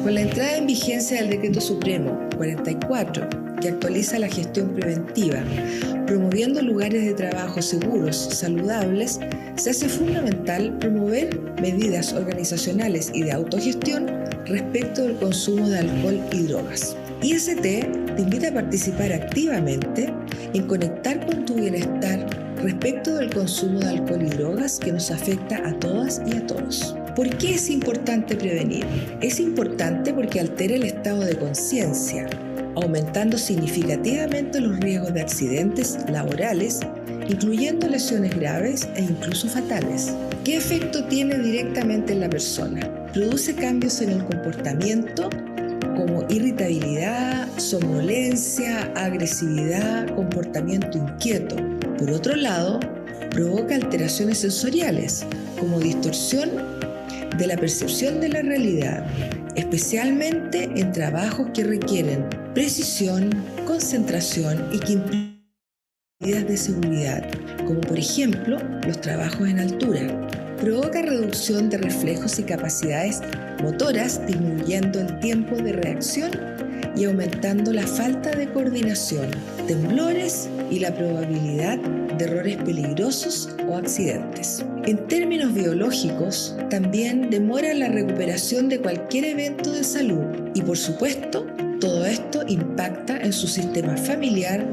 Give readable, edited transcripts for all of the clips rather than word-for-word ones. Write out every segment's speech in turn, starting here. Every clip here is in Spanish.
Con la entrada en vigencia del Decreto Supremo 44, que actualiza la gestión preventiva, promoviendo lugares de trabajo seguros, saludables, se hace fundamental promover medidas organizacionales y de autogestión respecto del consumo de alcohol y drogas. IST te invita a participar activamente en conectar con tu bienestar respecto del consumo de alcohol y drogas que nos afecta a todas y a todos. ¿Por qué es importante prevenir? Es importante porque altera el estado de conciencia, aumentando significativamente los riesgos de accidentes laborales, incluyendo lesiones graves e incluso fatales. ¿Qué efecto tiene directamente en la persona? Produce cambios en el comportamiento como irritabilidad, somnolencia, agresividad, comportamiento inquieto. Por otro lado, provoca alteraciones sensoriales como distorsión de la percepción de la realidad, especialmente en trabajos que requieren precisión, concentración y que implican medidas de seguridad, como por ejemplo los trabajos en altura. Provoca reducción de reflejos y capacidades motoras, disminuyendo el tiempo de reacción y aumentando la falta de coordinación, temblores y la probabilidad de errores peligrosos o accidentes. En términos biológicos, también demora la recuperación de cualquier evento de salud y, por supuesto, todo esto impacta en su sistema familiar,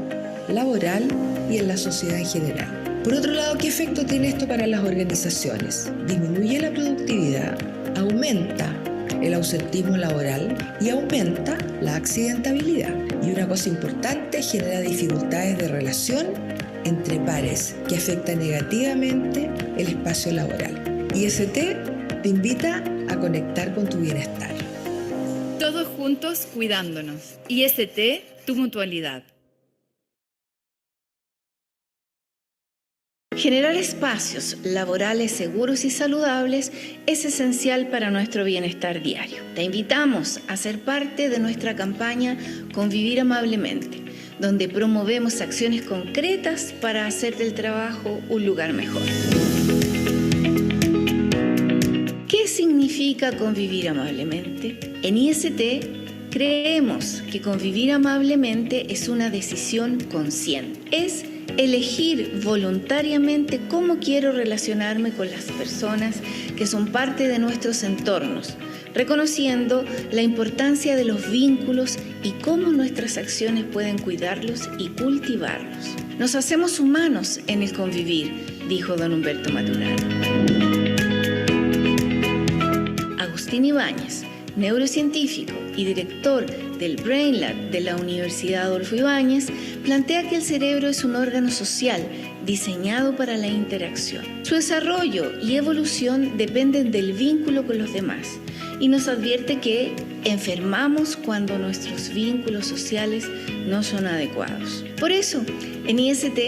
laboral y en la sociedad en general. Por otro lado, ¿qué efecto tiene esto para las organizaciones? Disminuye la productividad, aumenta el ausentismo laboral y aumenta la accidentabilidad. Y una cosa importante, genera dificultades de relación entre pares que afecta negativamente el espacio laboral. IST te invita a conectar con tu bienestar. Todos juntos cuidándonos. IST, tu mutualidad. Generar espacios laborales seguros y saludables es esencial para nuestro bienestar diario. Te invitamos a ser parte de nuestra campaña Convivir Amablemente, donde promovemos acciones concretas para hacer del trabajo un lugar mejor. ¿Qué significa convivir amablemente? En IST creemos que convivir amablemente es una decisión consciente. Es elegir voluntariamente cómo quiero relacionarme con las personas que son parte de nuestros entornos, reconociendo la importancia de los vínculos y cómo nuestras acciones pueden cuidarlos y cultivarlos. Nos hacemos humanos en el convivir, dijo don Humberto Maturana. Agustín Ibáñez, neurocientífico y director del Brain Lab de la Universidad Adolfo Ibáñez, plantea que el cerebro es un órgano social diseñado para la interacción. Su desarrollo y evolución dependen del vínculo con los demás y nos advierte que enfermamos cuando nuestros vínculos sociales no son adecuados. Por eso, en IST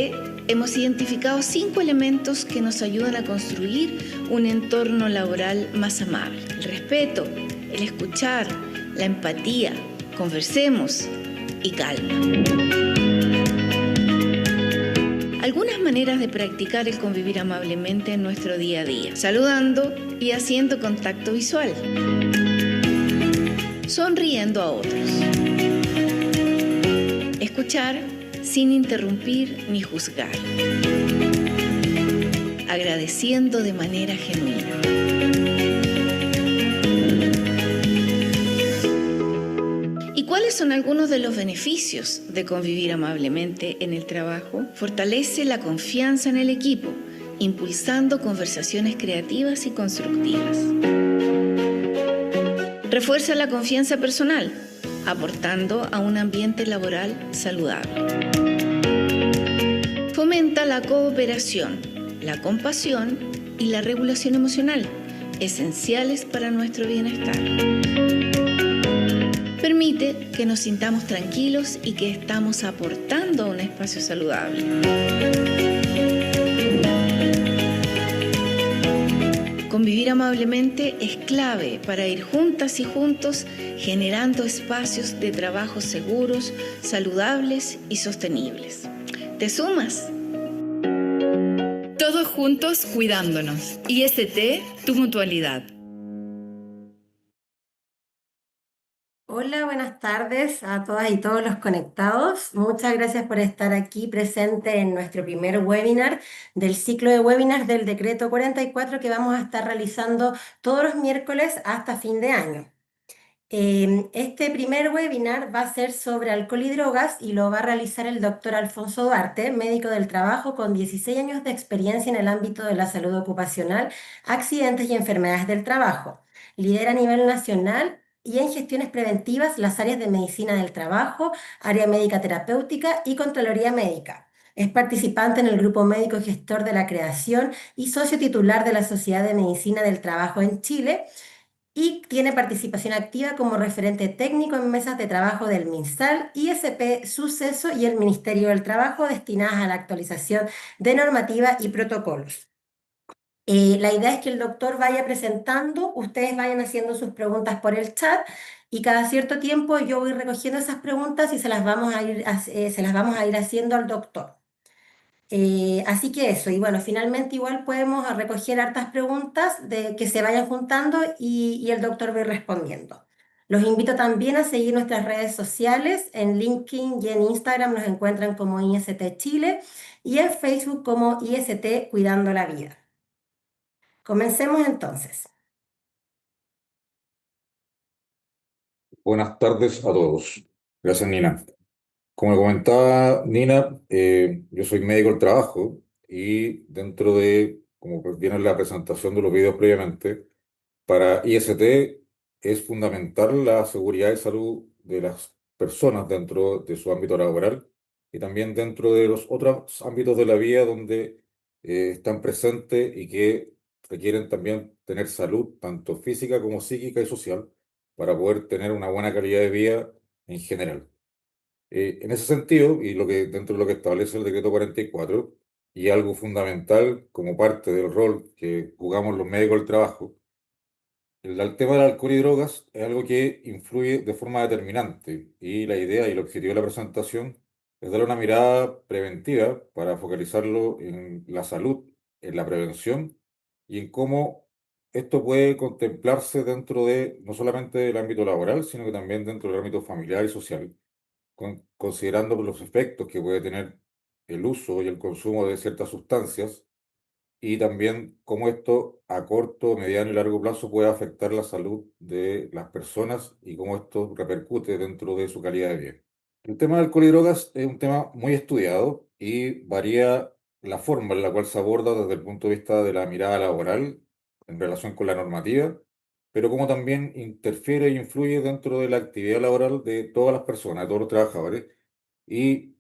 hemos identificado 5 elementos que nos ayudan a construir un entorno laboral más amable: el respeto, el escuchar, la empatía, conversemos y calma. Algunas maneras de practicar el convivir amablemente en nuestro día a día: saludando y haciendo contacto visual, sonriendo a otros, escuchar sin interrumpir ni juzgar, agradeciendo de manera genuina. ¿Y cuáles son algunos de los beneficios de convivir amablemente en el trabajo? Fortalece la confianza en el equipo, impulsando conversaciones creativas y constructivas. Refuerza la confianza personal, aportando a un ambiente laboral saludable. Fomenta la cooperación, la compasión y la regulación emocional, esenciales para nuestro bienestar. Permite que nos sintamos tranquilos y que estamos aportando a un espacio saludable. Convivir amablemente es clave para ir juntas y juntos generando espacios de trabajo seguros, saludables y sostenibles. ¿Te sumas? Todos juntos cuidándonos. IST, tu mutualidad. Hola, buenas tardes a todas y todos los conectados. Muchas gracias por estar aquí presente en nuestro primer webinar del ciclo de webinars del Decreto 44 que vamos a estar realizando todos los miércoles hasta fin de año. Este primer webinar va a ser sobre alcohol y drogas y lo va a realizar el doctor Alfonso Duarte, médico del trabajo con 16 años de experiencia en el ámbito de la salud ocupacional, accidentes y enfermedades del trabajo. Lidera a nivel nacional y en gestiones preventivas las áreas de medicina del trabajo, área médica terapéutica y Contraloría Médica. Es participante en el grupo médico y gestor de la creación y socio titular de la Sociedad de Medicina del Trabajo en Chile y tiene participación activa como referente técnico en mesas de trabajo del MinSal, ISP, Suceso y el Ministerio del Trabajo destinadas a la actualización de normativa y protocolos. La idea es que el doctor vaya presentando, ustedes vayan haciendo sus preguntas por el chat y cada cierto tiempo yo voy recogiendo esas preguntas y se las vamos a ir, se las vamos a ir haciendo al doctor. Así que eso, y bueno, finalmente igual podemos recoger hartas preguntas de que se vayan juntando y el doctor va a ir respondiendo. Los invito también a seguir nuestras redes sociales. En LinkedIn y en Instagram nos encuentran como IST Chile y en Facebook como IST Cuidando la Vida. Comencemos entonces. Buenas tardes a todos. Gracias, Nina. Como comentaba Nina, yo soy médico del trabajo y dentro de, como pues viene en la presentación de los videos previamente, para IST es fundamental la seguridad y salud de las personas dentro de su ámbito laboral y también dentro de los otros ámbitos de la vida donde están presentes y que requieren también tener salud, tanto física como psíquica y social, para poder tener una buena calidad de vida en general. En ese sentido, y lo que, dentro de lo que establece el decreto 44, y algo fundamental como parte del rol que jugamos los médicos del trabajo, el tema del alcohol y drogas es algo que influye de forma determinante y la idea y el objetivo de la presentación es darle una mirada preventiva para focalizarlo en la salud, en la prevención y en cómo esto puede contemplarse dentro de no solamente del ámbito laboral, sino que también dentro del ámbito familiar y social, considerando los efectos que puede tener el uso y el consumo de ciertas sustancias y también cómo esto a corto, mediano y largo plazo puede afectar la salud de las personas y cómo esto repercute dentro de su calidad de vida. El tema del alcohol y drogas es un tema muy estudiado y varía la forma en la cual se aborda desde el punto de vista de la mirada laboral en relación con la normativa, pero como también interfiere e influye dentro de la actividad laboral de todas las personas, de todos los trabajadores. Y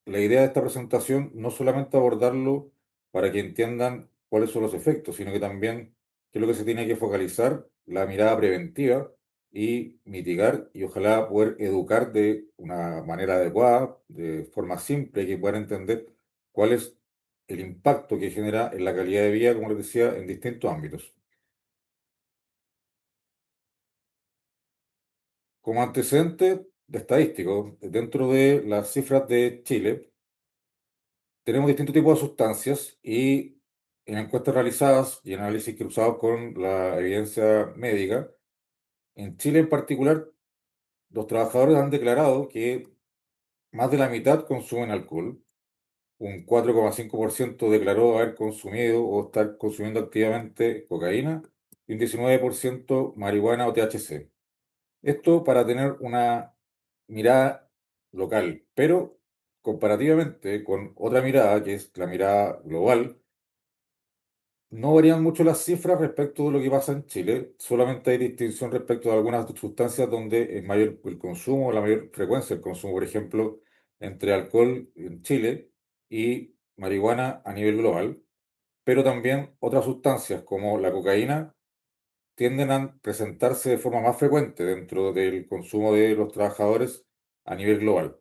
la idea de esta presentación no solamente abordarlo para que entiendan cuáles son los efectos, sino que también qué es lo que se tiene que focalizar, la mirada preventiva y mitigar y ojalá poder educar de una manera adecuada, de forma simple, que puedan entender cuál es el impacto que genera en la calidad de vida, como les decía, en distintos ámbitos. Como antecedente estadístico, dentro de las cifras de Chile, tenemos distintos tipos de sustancias y en encuestas realizadas y en análisis cruzados con la evidencia médica, en Chile en particular, los trabajadores han declarado que más de la mitad consumen alcohol, un 4,5% declaró haber consumido o estar consumiendo activamente cocaína y un 19% marihuana o THC. Esto para tener una mirada local, pero comparativamente con otra mirada, que es la mirada global, no varían mucho las cifras respecto de lo que pasa en Chile, solamente hay distinción respecto de algunas sustancias donde es mayor el consumo, la mayor frecuencia del consumo, por ejemplo, entre alcohol en Chile y marihuana a nivel global, pero también otras sustancias como la cocaína tienden a presentarse de forma más frecuente dentro del consumo de los trabajadores a nivel global.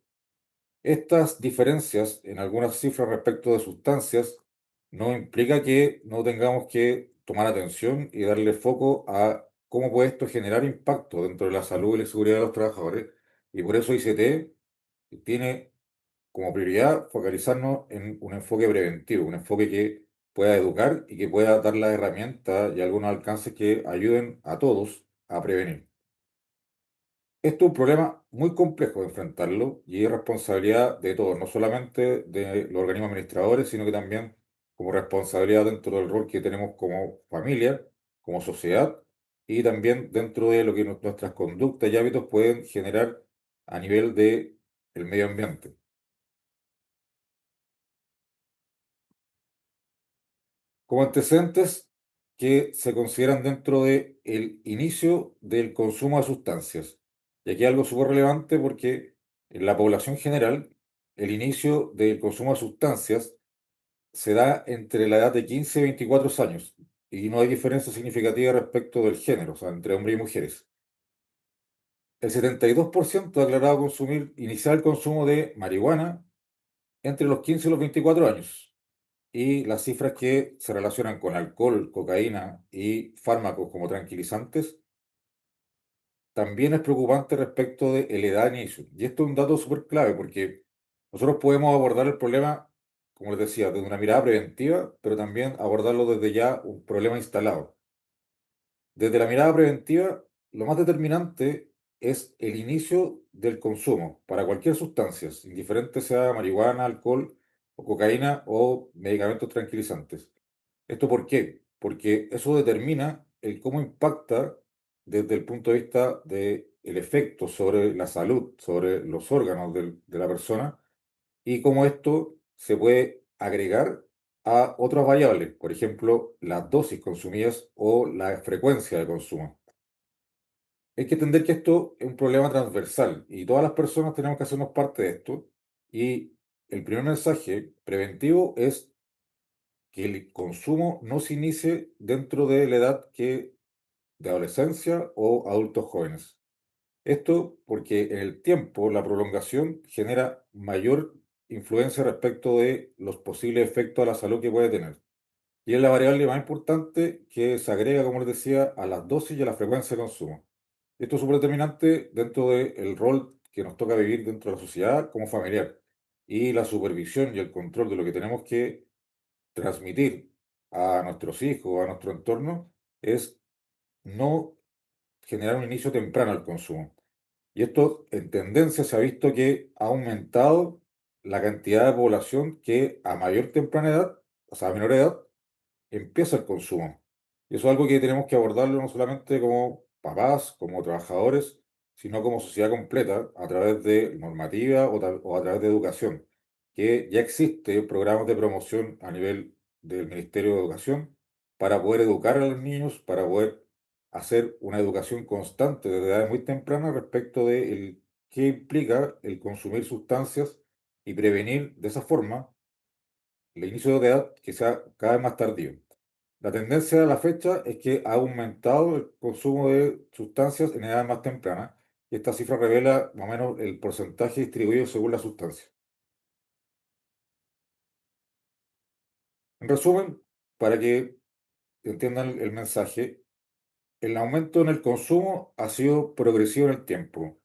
Estas diferencias en algunas cifras respecto de sustancias no implica que no tengamos que tomar atención y darle foco a cómo puede esto generar impacto dentro de la salud y la seguridad de los trabajadores. Y por eso ICT tiene como prioridad focalizarnos en un enfoque preventivo, un enfoque que pueda educar y que pueda dar las herramientas y algunos alcances que ayuden a todos a prevenir. Esto es un problema muy complejo de enfrentarlo y es responsabilidad de todos, no solamente de los organismos administradores, sino que también como responsabilidad dentro del rol que tenemos como familia, como sociedad y también dentro de lo que nuestras conductas y hábitos pueden generar a nivel de el medio ambiente. Como antecedentes que se consideran dentro de el inicio del consumo de sustancias. Y aquí hay algo súper relevante porque en la población general, el inicio del consumo de sustancias se da entre la edad de 15 y 24 años y no hay diferencia significativa respecto del género, o sea, entre hombres y mujeres. El 72% ha declarado iniciar el consumo de marihuana entre los 15 y los 24 años. Y las cifras que se relacionan con alcohol, cocaína y fármacos como tranquilizantes, también es preocupante respecto de la edad de inicio. Y esto es un dato súper clave porque nosotros podemos abordar el problema, como les decía, desde una mirada preventiva, pero también abordarlo desde ya un problema instalado. Desde la mirada preventiva, lo más determinante es el inicio del consumo para cualquier sustancia, indiferente sea marihuana, alcohol o cocaína o medicamentos tranquilizantes. ¿Esto por qué? Porque eso determina el cómo impacta desde el punto de vista del efecto sobre la salud, sobre los órganos de la persona y cómo esto se puede agregar a otras variables, por ejemplo, las dosis consumidas o la frecuencia de consumo. Hay que entender que esto es un problema transversal y todas las personas tenemos que hacernos parte de esto. Y el primer mensaje preventivo es que el consumo no se inicie dentro de la edad de adolescencia o adultos jóvenes. Esto porque en el tiempo la prolongación genera mayor influencia respecto de los posibles efectos a la salud que puede tener. Y es la variable más importante que se agrega, como les decía, a las dosis y a la frecuencia de consumo. Esto es súper determinante dentro del rol que nos toca vivir dentro de la sociedad como familiar. Y la supervisión y el control de lo que tenemos que transmitir a nuestros hijos, a nuestro entorno, es no generar un inicio temprano al consumo. Y esto en tendencia se ha visto que ha aumentado la cantidad de población que a mayor temprana edad, o sea, a menor edad, empieza el consumo. Y eso es algo que tenemos que abordarlo no solamente como papás, como trabajadores, sino como sociedad completa a través de normativa o a través de educación, que ya existe programas de promoción a nivel del Ministerio de Educación para poder educar a los niños, para poder hacer una educación constante desde edades muy tempranas respecto de qué implica el consumir sustancias y prevenir de esa forma el inicio de edad que sea cada vez más tardío. La tendencia a la fecha es que ha aumentado el consumo de sustancias en edades más tempranas y esta cifra revela más o menos el porcentaje distribuido según la sustancia. En resumen, para que entiendan el mensaje, el aumento en el consumo ha sido progresivo en el tiempo.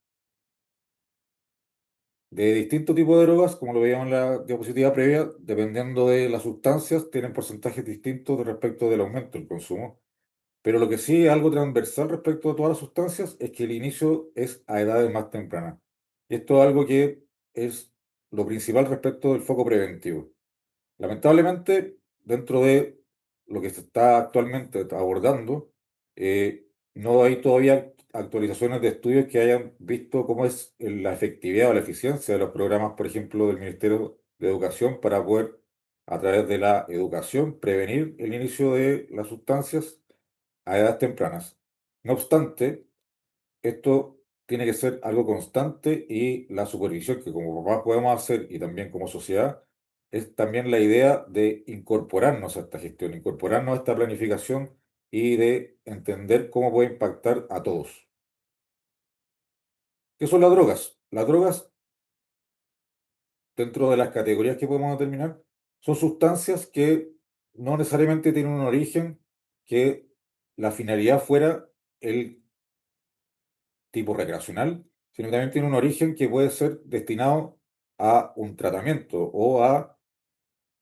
De distintos tipos de drogas, como lo veíamos en la diapositiva previa, dependiendo de las sustancias, tienen porcentajes distintos respecto del aumento del consumo. Pero lo que sí es algo transversal respecto a todas las sustancias es que el inicio es a edades más tempranas. Y esto es algo que es lo principal respecto del foco preventivo. Lamentablemente, dentro de lo que se está actualmente abordando, no hay todavía actualizaciones de estudios que hayan visto cómo es la efectividad o la eficiencia de los programas, por ejemplo, del Ministerio de Educación para poder, a través de la educación, prevenir el inicio de las sustancias a edades tempranas. No obstante, esto tiene que ser algo constante y la supervisión que como papás podemos hacer y también como sociedad es también la idea de incorporarnos a esta gestión, incorporarnos a esta planificación y de entender cómo puede impactar a todos. ¿Qué son las drogas? Las drogas, dentro de las categorías que podemos determinar, son sustancias que no necesariamente tienen un origen que la finalidad fuera el tipo recreacional, sino que también tiene un origen que puede ser destinado a un tratamiento o a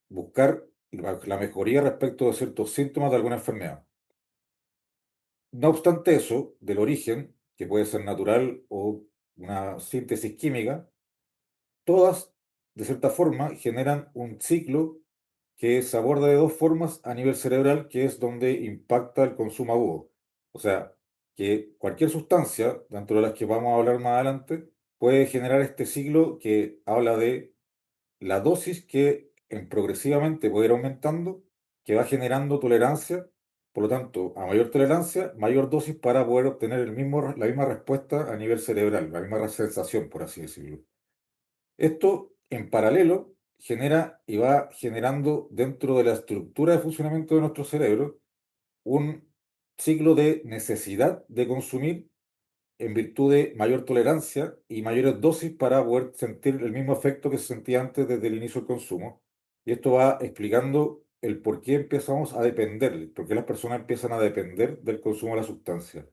buscar la mejoría respecto de ciertos síntomas de alguna enfermedad. No obstante eso, del origen, que puede ser natural o una síntesis química, todas, de cierta forma, generan un ciclo que se aborda de dos formas a nivel cerebral, que es donde impacta el consumo agudo. O sea, que cualquier sustancia, dentro de las que vamos a hablar más adelante, puede generar este ciclo que habla de la dosis que progresivamente puede ir aumentando, que va generando tolerancia. Por lo tanto, a mayor tolerancia, mayor dosis para poder obtener la misma respuesta a nivel cerebral, la misma sensación, por así decirlo. Esto, en paralelo, genera y va generando dentro de la estructura de funcionamiento de nuestro cerebro un ciclo de necesidad de consumir en virtud de mayor tolerancia y mayores dosis para poder sentir el mismo efecto que se sentía antes desde el inicio del consumo. Y esto va explicando el por qué empezamos a depender, por qué las personas empiezan a depender del consumo de la sustancia.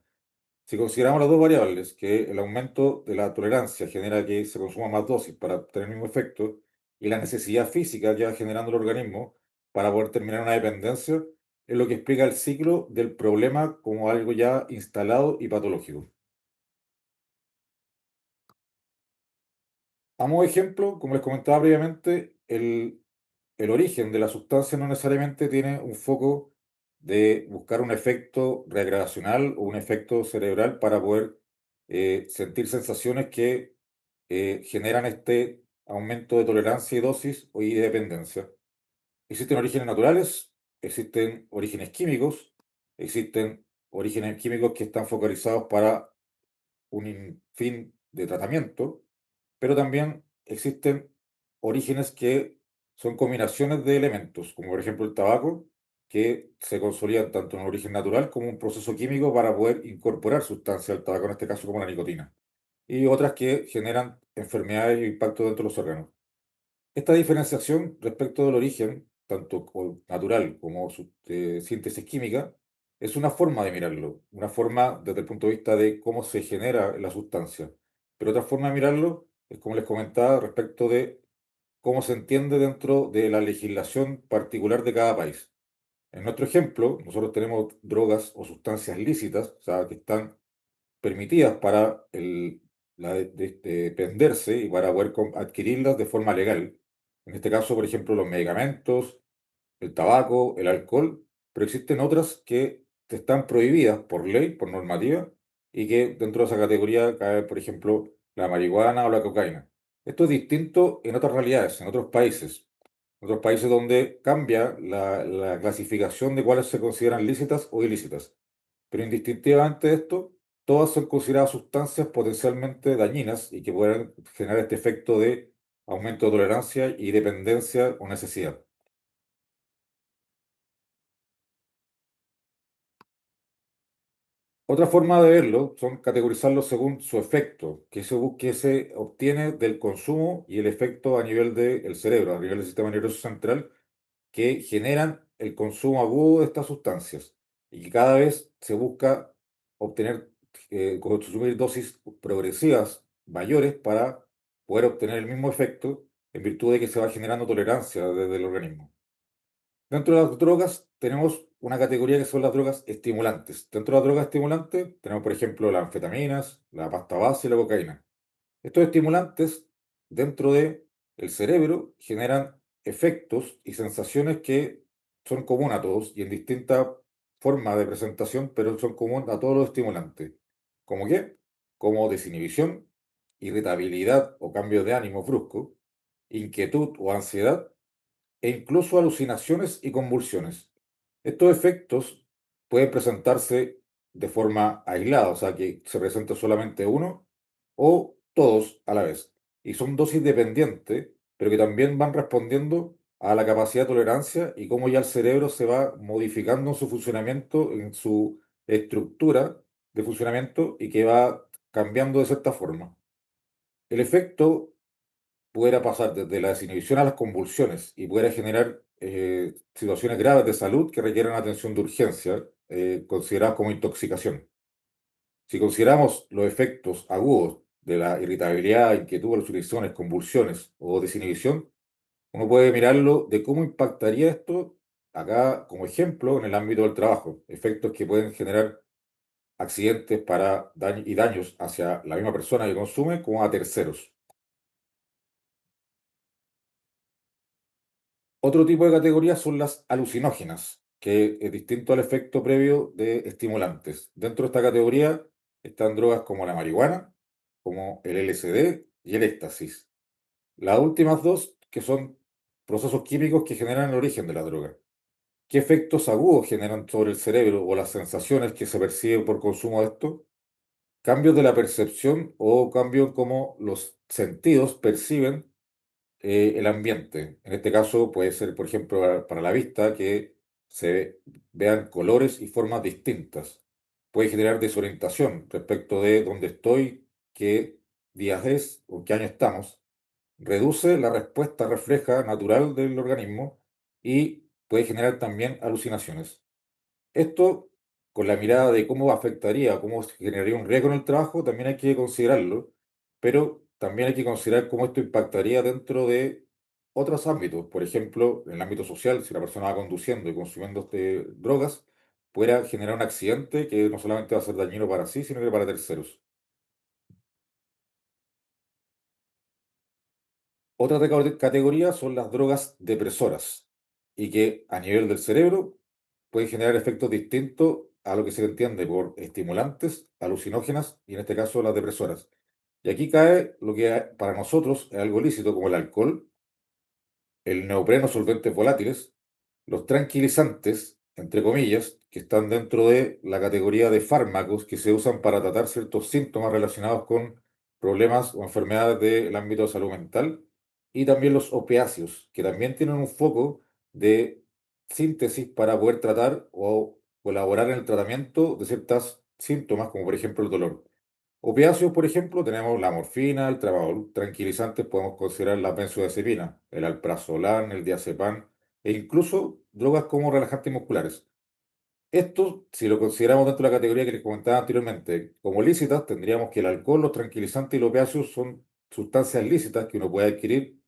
Si consideramos las dos variables, que el aumento de la tolerancia genera que se consuma más dosis para obtener el mismo efecto, y la necesidad física que va generando el organismo para poder terminar una dependencia, es lo que explica el ciclo del problema como algo ya instalado y patológico. A modo de ejemplo, como les comentaba previamente, el origen de la sustancia no necesariamente tiene un foco de buscar un efecto recreacional o un efecto cerebral para poder sentir sensaciones que generan este aumento de tolerancia y dosis y de dependencia. Existen orígenes naturales, existen orígenes químicos, existen orígenes químicos que están focalizados para un fin de tratamiento, pero también existen orígenes que son combinaciones de elementos, como por ejemplo el tabaco, que se consolidan tanto en un origen natural como un proceso químico para poder incorporar sustancias al tabaco, en este caso como la nicotina, y otras que generan enfermedades e impacto dentro de los órganos. Esta diferenciación respecto del origen, tanto natural como su síntesis química, es una forma de mirarlo, una forma desde el punto de vista de cómo se genera la sustancia. Pero otra forma de mirarlo es, como les comentaba, respecto de cómo se entiende dentro de la legislación particular de cada país. En nuestro ejemplo, nosotros tenemos drogas o sustancias lícitas, o sea, que están permitidas para venderse y para poder adquirirlas de forma legal. En este caso, por ejemplo, los medicamentos, el tabaco, el alcohol, pero existen otras que están prohibidas por ley, por normativa, y que dentro de esa categoría cae, por ejemplo, la marihuana o la cocaína. Esto es distinto en otras realidades, en otros países donde cambia la clasificación de cuáles se consideran lícitas o ilícitas. Pero indistintivamente de esto, todas son consideradas sustancias potencialmente dañinas y que pueden generar este efecto de aumento de tolerancia y dependencia o necesidad. Otra forma de verlo son categorizarlos según su efecto, que se obtiene del consumo y el efecto a nivel del cerebro, a nivel del sistema nervioso central, que generan el consumo agudo de estas sustancias y que cada vez se busca obtener, consumir dosis progresivas mayores para poder obtener el mismo efecto en virtud de que se va generando tolerancia desde el organismo. Dentro de las drogas tenemos una categoría que son las drogas estimulantes. Dentro de las drogas estimulantes tenemos, por ejemplo, las anfetaminas, la pasta base y la cocaína. Estos estimulantes dentro de el cerebro generan efectos y sensaciones que son comunes a todos y en distintas formas de presentación, pero son comunes a todos los estimulantes. ¿Cómo qué? Como desinhibición, irritabilidad o cambios de ánimo brusco, inquietud o ansiedad e incluso alucinaciones y convulsiones. Estos efectos pueden presentarse de forma aislada, o sea, que se presenta solamente uno o todos a la vez. Y son dosis dependientes, pero que también van respondiendo a la capacidad de tolerancia y cómo ya el cerebro se va modificando en su funcionamiento, en su estructura de funcionamiento y que va cambiando de cierta forma. El efecto pudiera pasar desde la desinhibición a las convulsiones y pudiera generar situaciones graves de salud que requieran atención de urgencia, consideradas como intoxicación. Si consideramos los efectos agudos de la irritabilidad, inquietud, alucinaciones, convulsiones o desinhibición, uno puede mirarlo de cómo impactaría esto acá como ejemplo en el ámbito del trabajo, efectos que pueden generar accidentes y daños hacia la misma persona que consume como a terceros. Otro tipo de categorías son las alucinógenas, que es distinto al efecto previo de estimulantes. Dentro de esta categoría están drogas como la marihuana, como el LSD y el éxtasis. Las últimas dos, que son procesos químicos que generan el origen de la droga. ¿Qué efectos agudos generan sobre el cerebro o las sensaciones que se perciben por consumo de esto? Cambios de la percepción o cambios en cómo los sentidos perciben el ambiente. En este caso puede ser, por ejemplo, para la vista, que se vean colores y formas distintas. Puede generar desorientación respecto de dónde estoy, qué días es o qué año estamos. Reduce la respuesta refleja natural del organismo y puede generar también alucinaciones. Esto, con la mirada de cómo afectaría, cómo se generaría un riesgo en el trabajo, también hay que considerarlo, pero también hay que considerar cómo esto impactaría dentro de otros ámbitos. Por ejemplo, en el ámbito social, si la persona va conduciendo y consumiendo drogas, pueda generar un accidente que no solamente va a ser dañino para sí, sino que para terceros. Otra categoría son las drogas depresoras y que a nivel del cerebro pueden generar efectos distintos a lo que se entiende por estimulantes, alucinógenas y en este caso las depresoras. Y aquí cae lo que para nosotros es algo lícito como el alcohol, el neopreno, solventes volátiles, los tranquilizantes, entre comillas, que están dentro de la categoría de fármacos que se usan para tratar ciertos síntomas relacionados con problemas o enfermedades del ámbito de salud mental, y también los opiáceos, que también tienen un foco de síntesis para poder tratar o colaborar en el tratamiento de ciertos síntomas, como por ejemplo el dolor. Opiáceos, por ejemplo, tenemos la morfina, el tramadol. Tranquilizantes podemos considerar la benzodiazepina, el alprazolam, el diazepam e incluso drogas como relajantes musculares. Esto, si lo consideramos dentro de la categoría que les comentaba anteriormente, como lícitas, tendríamos que el alcohol, los tranquilizantes y los opiáceos son sustancias lícitas que uno puede adquirir.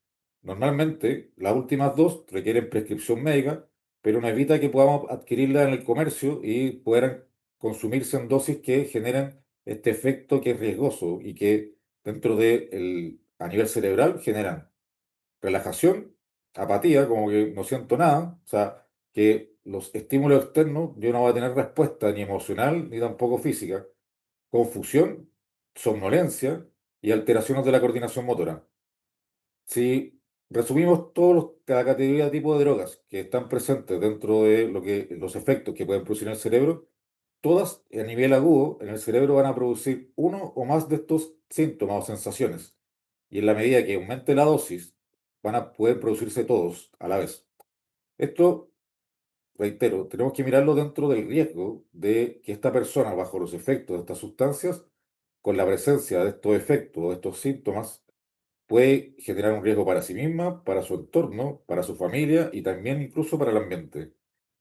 Normalmente, las últimas dos requieren prescripción médica, pero no evita que podamos adquirirlas en el comercio y puedan consumirse en dosis que generen este efecto que es riesgoso y que a nivel cerebral generan relajación, apatía, como que no siento nada, o sea, que los estímulos externos yo no voy a tener respuesta ni emocional ni tampoco física, confusión, somnolencia y alteraciones de la coordinación motora. Si resumimos cada categoría de tipo de drogas que están presentes dentro de los efectos que pueden producir en el cerebro, todas a nivel agudo en el cerebro van a producir uno o más de estos síntomas o sensaciones. Y en la medida que aumente la dosis, van a poder producirse todos a la vez. Esto, reitero, tenemos que mirarlo dentro del riesgo de que esta persona, bajo los efectos de estas sustancias, con la presencia de estos efectos o de estos síntomas, puede generar un riesgo para sí misma, para su entorno, para su familia y también incluso para el ambiente.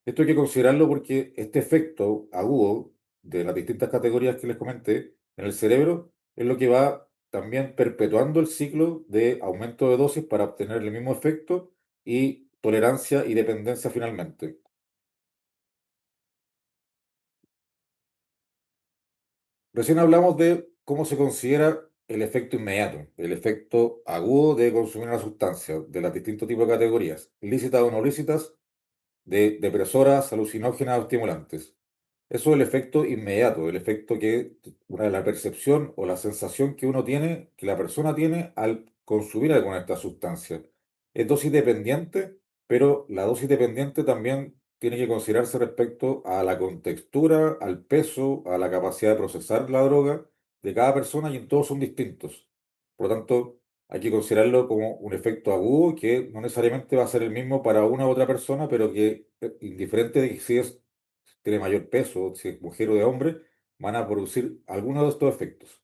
Esto hay que considerarlo porque este efecto agudo de las distintas categorías que les comenté en el cerebro es lo que va también perpetuando el ciclo de aumento de dosis para obtener el mismo efecto y tolerancia y dependencia finalmente. Recién hablamos de cómo se considera el efecto inmediato, el efecto agudo de consumir una sustancia, de los distintos tipos de categorías, lícitas o no lícitas, de depresoras, alucinógenas o estimulantes. Eso es el efecto inmediato, el efecto la percepción o la sensación que uno tiene, que la persona tiene al consumir alguna de estas sustancias. Es dosis dependiente, pero la dosis dependiente también tiene que considerarse respecto a la contextura, al peso, a la capacidad de procesar la droga de cada persona y en todos son distintos. Por lo tanto, hay que considerarlo como un efecto agudo que no necesariamente va a ser el mismo para una u otra persona, pero que indiferente de si tiene mayor peso, si es mujer o de hombre, van a producir algunos de estos efectos.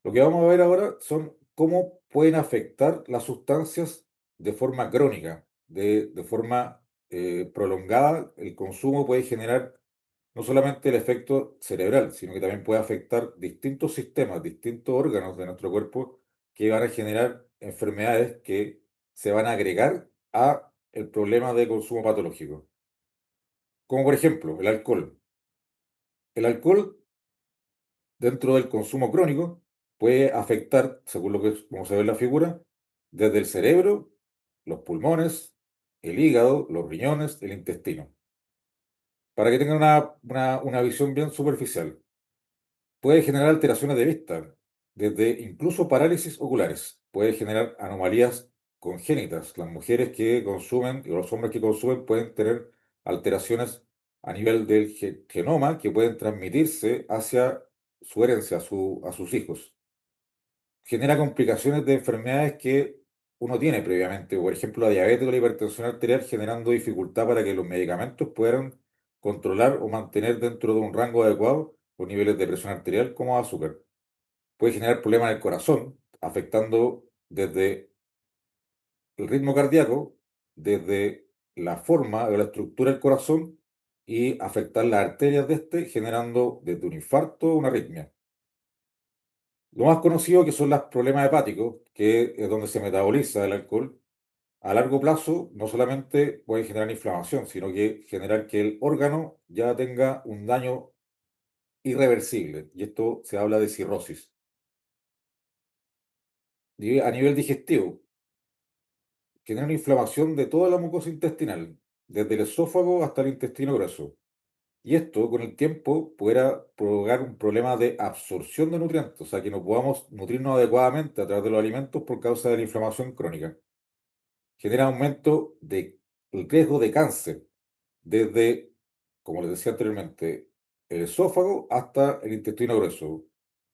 Lo que vamos a ver ahora son cómo pueden afectar las sustancias de forma crónica, de forma prolongada. El consumo puede generar no solamente el efecto cerebral, sino que también puede afectar distintos sistemas, distintos órganos de nuestro cuerpo que van a generar enfermedades que se van a agregar a el problema de consumo patológico. Como por ejemplo el alcohol. El alcohol dentro del consumo crónico puede afectar, según como se ve en la figura, desde el cerebro, los pulmones, el hígado, los riñones, el intestino. Para que tengan una visión bien superficial, puede generar alteraciones de vista, desde incluso parálisis oculares, puede generar anomalías congénitas. Las mujeres que consumen y los hombres que consumen pueden tener alteraciones a nivel del genoma que pueden transmitirse hacia su herencia, a sus hijos. Genera complicaciones de enfermedades que uno tiene previamente, por ejemplo, la diabetes o la hipertensión arterial, generando dificultad para que los medicamentos puedan controlar o mantener dentro de un rango adecuado los niveles de presión arterial como azúcar. Puede generar problemas en el corazón, afectando desde el ritmo cardíaco, desde la forma o la estructura del corazón y afectar las arterias de este, generando desde un infarto a una arritmia. Lo más conocido que son los problemas hepáticos, que es donde se metaboliza el alcohol, a largo plazo no solamente puede generar inflamación, sino que generar que el órgano ya tenga un daño irreversible. Y esto se habla de cirrosis. Y a nivel digestivo, genera una inflamación de toda la mucosa intestinal, desde el esófago hasta el intestino grueso. Y esto, con el tiempo, pudiera provocar un problema de absorción de nutrientes, o sea, que no podamos nutrirnos adecuadamente a través de los alimentos por causa de la inflamación crónica. Genera aumento del riesgo de cáncer, desde, como les decía anteriormente, el esófago hasta el intestino grueso.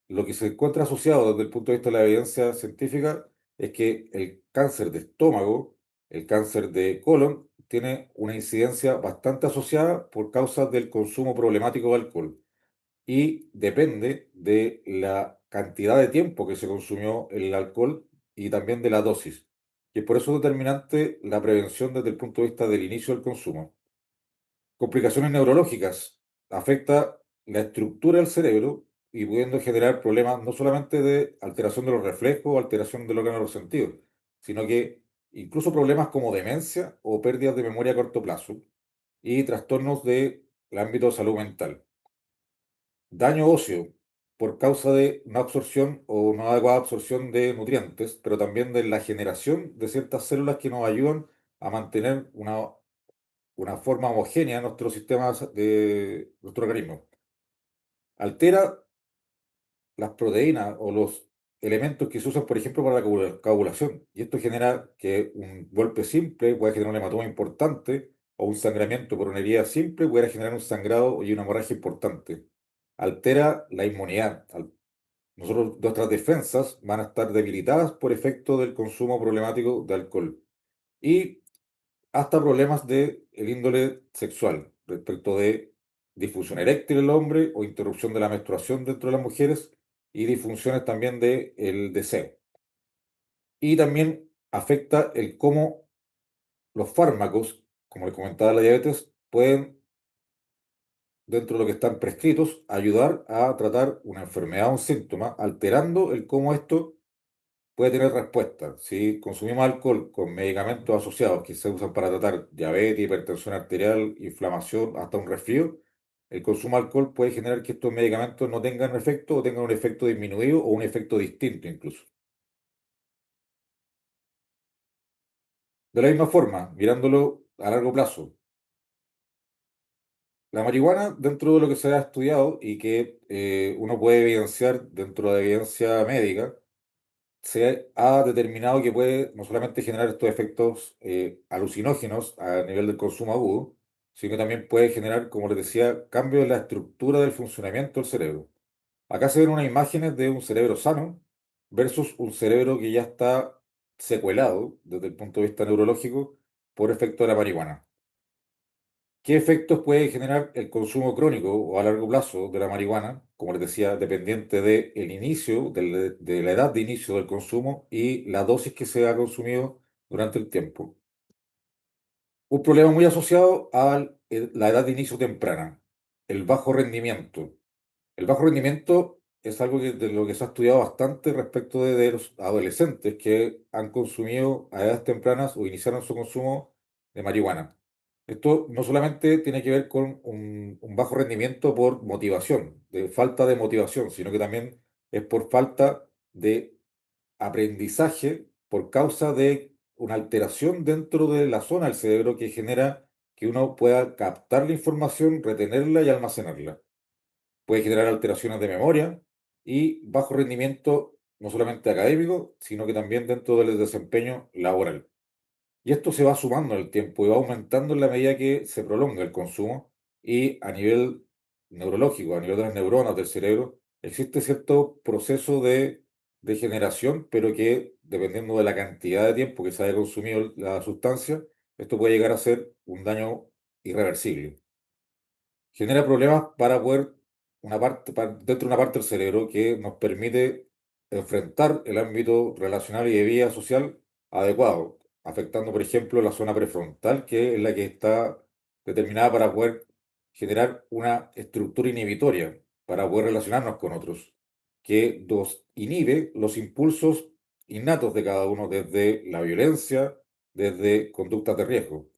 Lo que se encuentra asociado desde el punto de vista de la evidencia científica es que el cáncer de estómago, el cáncer de colon, tiene una incidencia bastante asociada por causa del consumo problemático de alcohol y depende de la cantidad de tiempo que se consumió el alcohol y también de la dosis. Y es por eso determinante la prevención desde el punto de vista del inicio del consumo. Complicaciones neurológicas. Afecta la estructura del cerebro y pudiendo generar problemas no solamente de alteración de los reflejos o alteración del órgano de los sentidos, sino que incluso problemas como demencia o pérdidas de memoria a corto plazo y trastornos del ámbito de salud mental. Daño óseo por causa de no absorción o no adecuada absorción de nutrientes, pero también de la generación de ciertas células que nos ayudan a mantener una forma homogénea en nuestro sistema de nuestro organismo. Altera las proteínas o los elementos que se usan, por ejemplo, para la coagulación. Y esto genera que un golpe simple puede generar un hematoma importante o un sangramiento por una herida simple puede generar un sangrado y una hemorragia importante. Altera la inmunidad. Nuestras defensas van a estar debilitadas por efecto del consumo problemático de alcohol. Y hasta problemas de el índole sexual, respecto de disfunción eréctil en el hombre o interrupción de la menstruación dentro de las mujeres y disfunciones también del deseo. Y también afecta el cómo los fármacos, como les comentaba la diabetes, pueden, dentro de lo que están prescritos, ayudar a tratar una enfermedad o un síntoma, alterando el cómo esto puede tener respuesta. Si consumimos alcohol con medicamentos asociados que se usan para tratar diabetes, hipertensión arterial, inflamación, hasta un resfrío, el consumo de alcohol puede generar que estos medicamentos no tengan efecto o tengan un efecto disminuido o un efecto distinto incluso. De la misma forma, mirándolo a largo plazo, la marihuana, dentro de lo que se ha estudiado y que uno puede evidenciar dentro de evidencia médica, se ha determinado que puede no solamente generar estos efectos alucinógenos a nivel del consumo agudo, sino que también puede generar, como les decía, cambios en la estructura del funcionamiento del cerebro. Acá se ven unas imágenes de un cerebro sano versus un cerebro que ya está secuelado desde el punto de vista neurológico por efecto de la marihuana. ¿Qué efectos puede generar el consumo crónico o a largo plazo de la marihuana? Como les decía, dependiente del inicio, de la edad de inicio del consumo y la dosis que se ha consumido durante el tiempo. Un problema muy asociado a la edad de inicio temprana, el bajo rendimiento. El bajo rendimiento es algo de lo que se ha estudiado bastante respecto de los adolescentes que han consumido a edades tempranas o iniciaron su consumo de marihuana. Esto no solamente tiene que ver con un bajo rendimiento por motivación, de falta de motivación, sino que también es por falta de aprendizaje por causa de una alteración dentro de la zona del cerebro que genera que uno pueda captar la información, retenerla y almacenarla. Puede generar alteraciones de memoria y bajo rendimiento, no solamente académico, sino que también dentro del desempeño laboral. Y esto se va sumando en el tiempo y va aumentando en la medida que se prolonga el consumo y a nivel neurológico, a nivel de las neuronas del cerebro, existe cierto proceso de degeneración, pero que dependiendo de la cantidad de tiempo que se haya consumido la sustancia, esto puede llegar a ser un daño irreversible. Genera problemas para poder, dentro de una parte del cerebro que nos permite enfrentar el ámbito relacional y de vida social adecuado, afectando, por ejemplo, la zona prefrontal, que es la que está determinada para poder generar una estructura inhibitoria, para poder relacionarnos con otros, que nos inhibe los impulsos innatos de cada uno, desde la violencia, desde conductas de riesgo.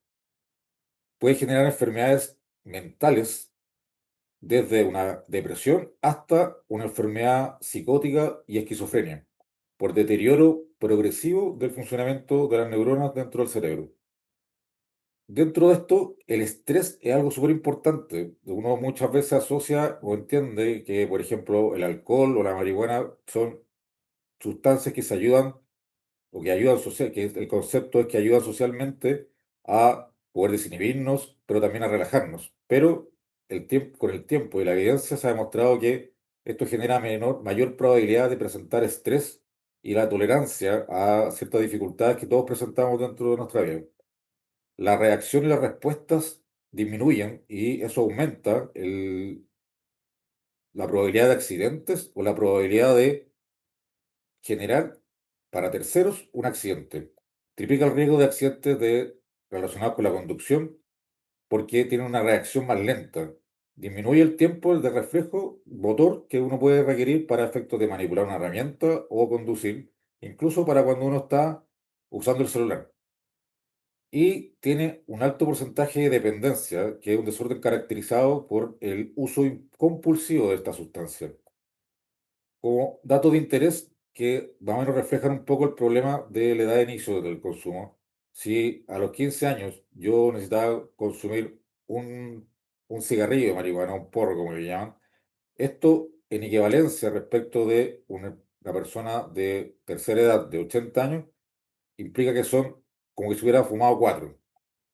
Puede generar enfermedades mentales desde una depresión hasta una enfermedad psicótica y esquizofrenia, por deterioro progresivo del funcionamiento de las neuronas dentro del cerebro. Dentro de esto, el estrés es algo súper importante. Uno muchas veces asocia o entiende que, por ejemplo, el alcohol o la marihuana son sustancias que se ayudan o que ayudan social, que el concepto es que ayudan socialmente a poder desinhibirnos, pero también a relajarnos. Pero con el tiempo y la evidencia se ha demostrado que esto genera mayor probabilidad de presentar estrés y la tolerancia a ciertas dificultades que todos presentamos dentro de nuestra vida. La reacción y las respuestas disminuyen y eso aumenta la probabilidad de accidentes o la probabilidad de generar para terceros un accidente. Triplica el riesgo de accidentes relacionados con la conducción porque tiene una reacción más lenta. Disminuye el tiempo de reflejo motor que uno puede requerir para efectos de manipular una herramienta o conducir, incluso para cuando uno está usando el celular. Y tiene un alto porcentaje de dependencia, que es un desorden caracterizado por el uso compulsivo de esta sustancia. Como datos de interés que más o menos reflejan un poco el problema de la edad de inicio del consumo. Si a los 15 años yo necesitaba consumir un cigarrillo de marihuana, un porro como le llaman, esto en equivalencia respecto de una persona de tercera edad de 80 años, implica que son como que se hubiera fumado cuatro.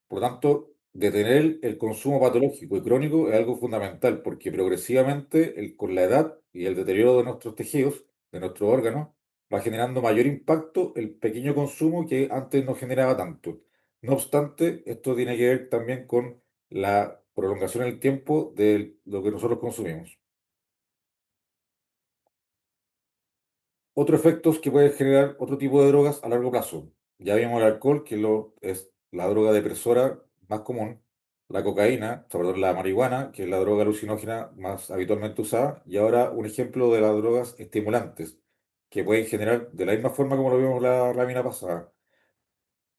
Por lo tanto, detener el consumo patológico y crónico es algo fundamental porque progresivamente con la edad y el deterioro de nuestros tejidos, de nuestros órganos, va generando mayor impacto el pequeño consumo que antes no generaba tanto. No obstante, esto tiene que ver también con la prolongación en el tiempo de lo que nosotros consumimos. Otros efectos que pueden generar otro tipo de drogas a largo plazo. Ya vimos el alcohol, que es la droga depresora más común, la cocaína, o sea, perdón, la marihuana, que es la droga alucinógena más habitualmente usada, y ahora un ejemplo de las drogas estimulantes, que pueden generar, de la misma forma como lo vimos la lámina pasada,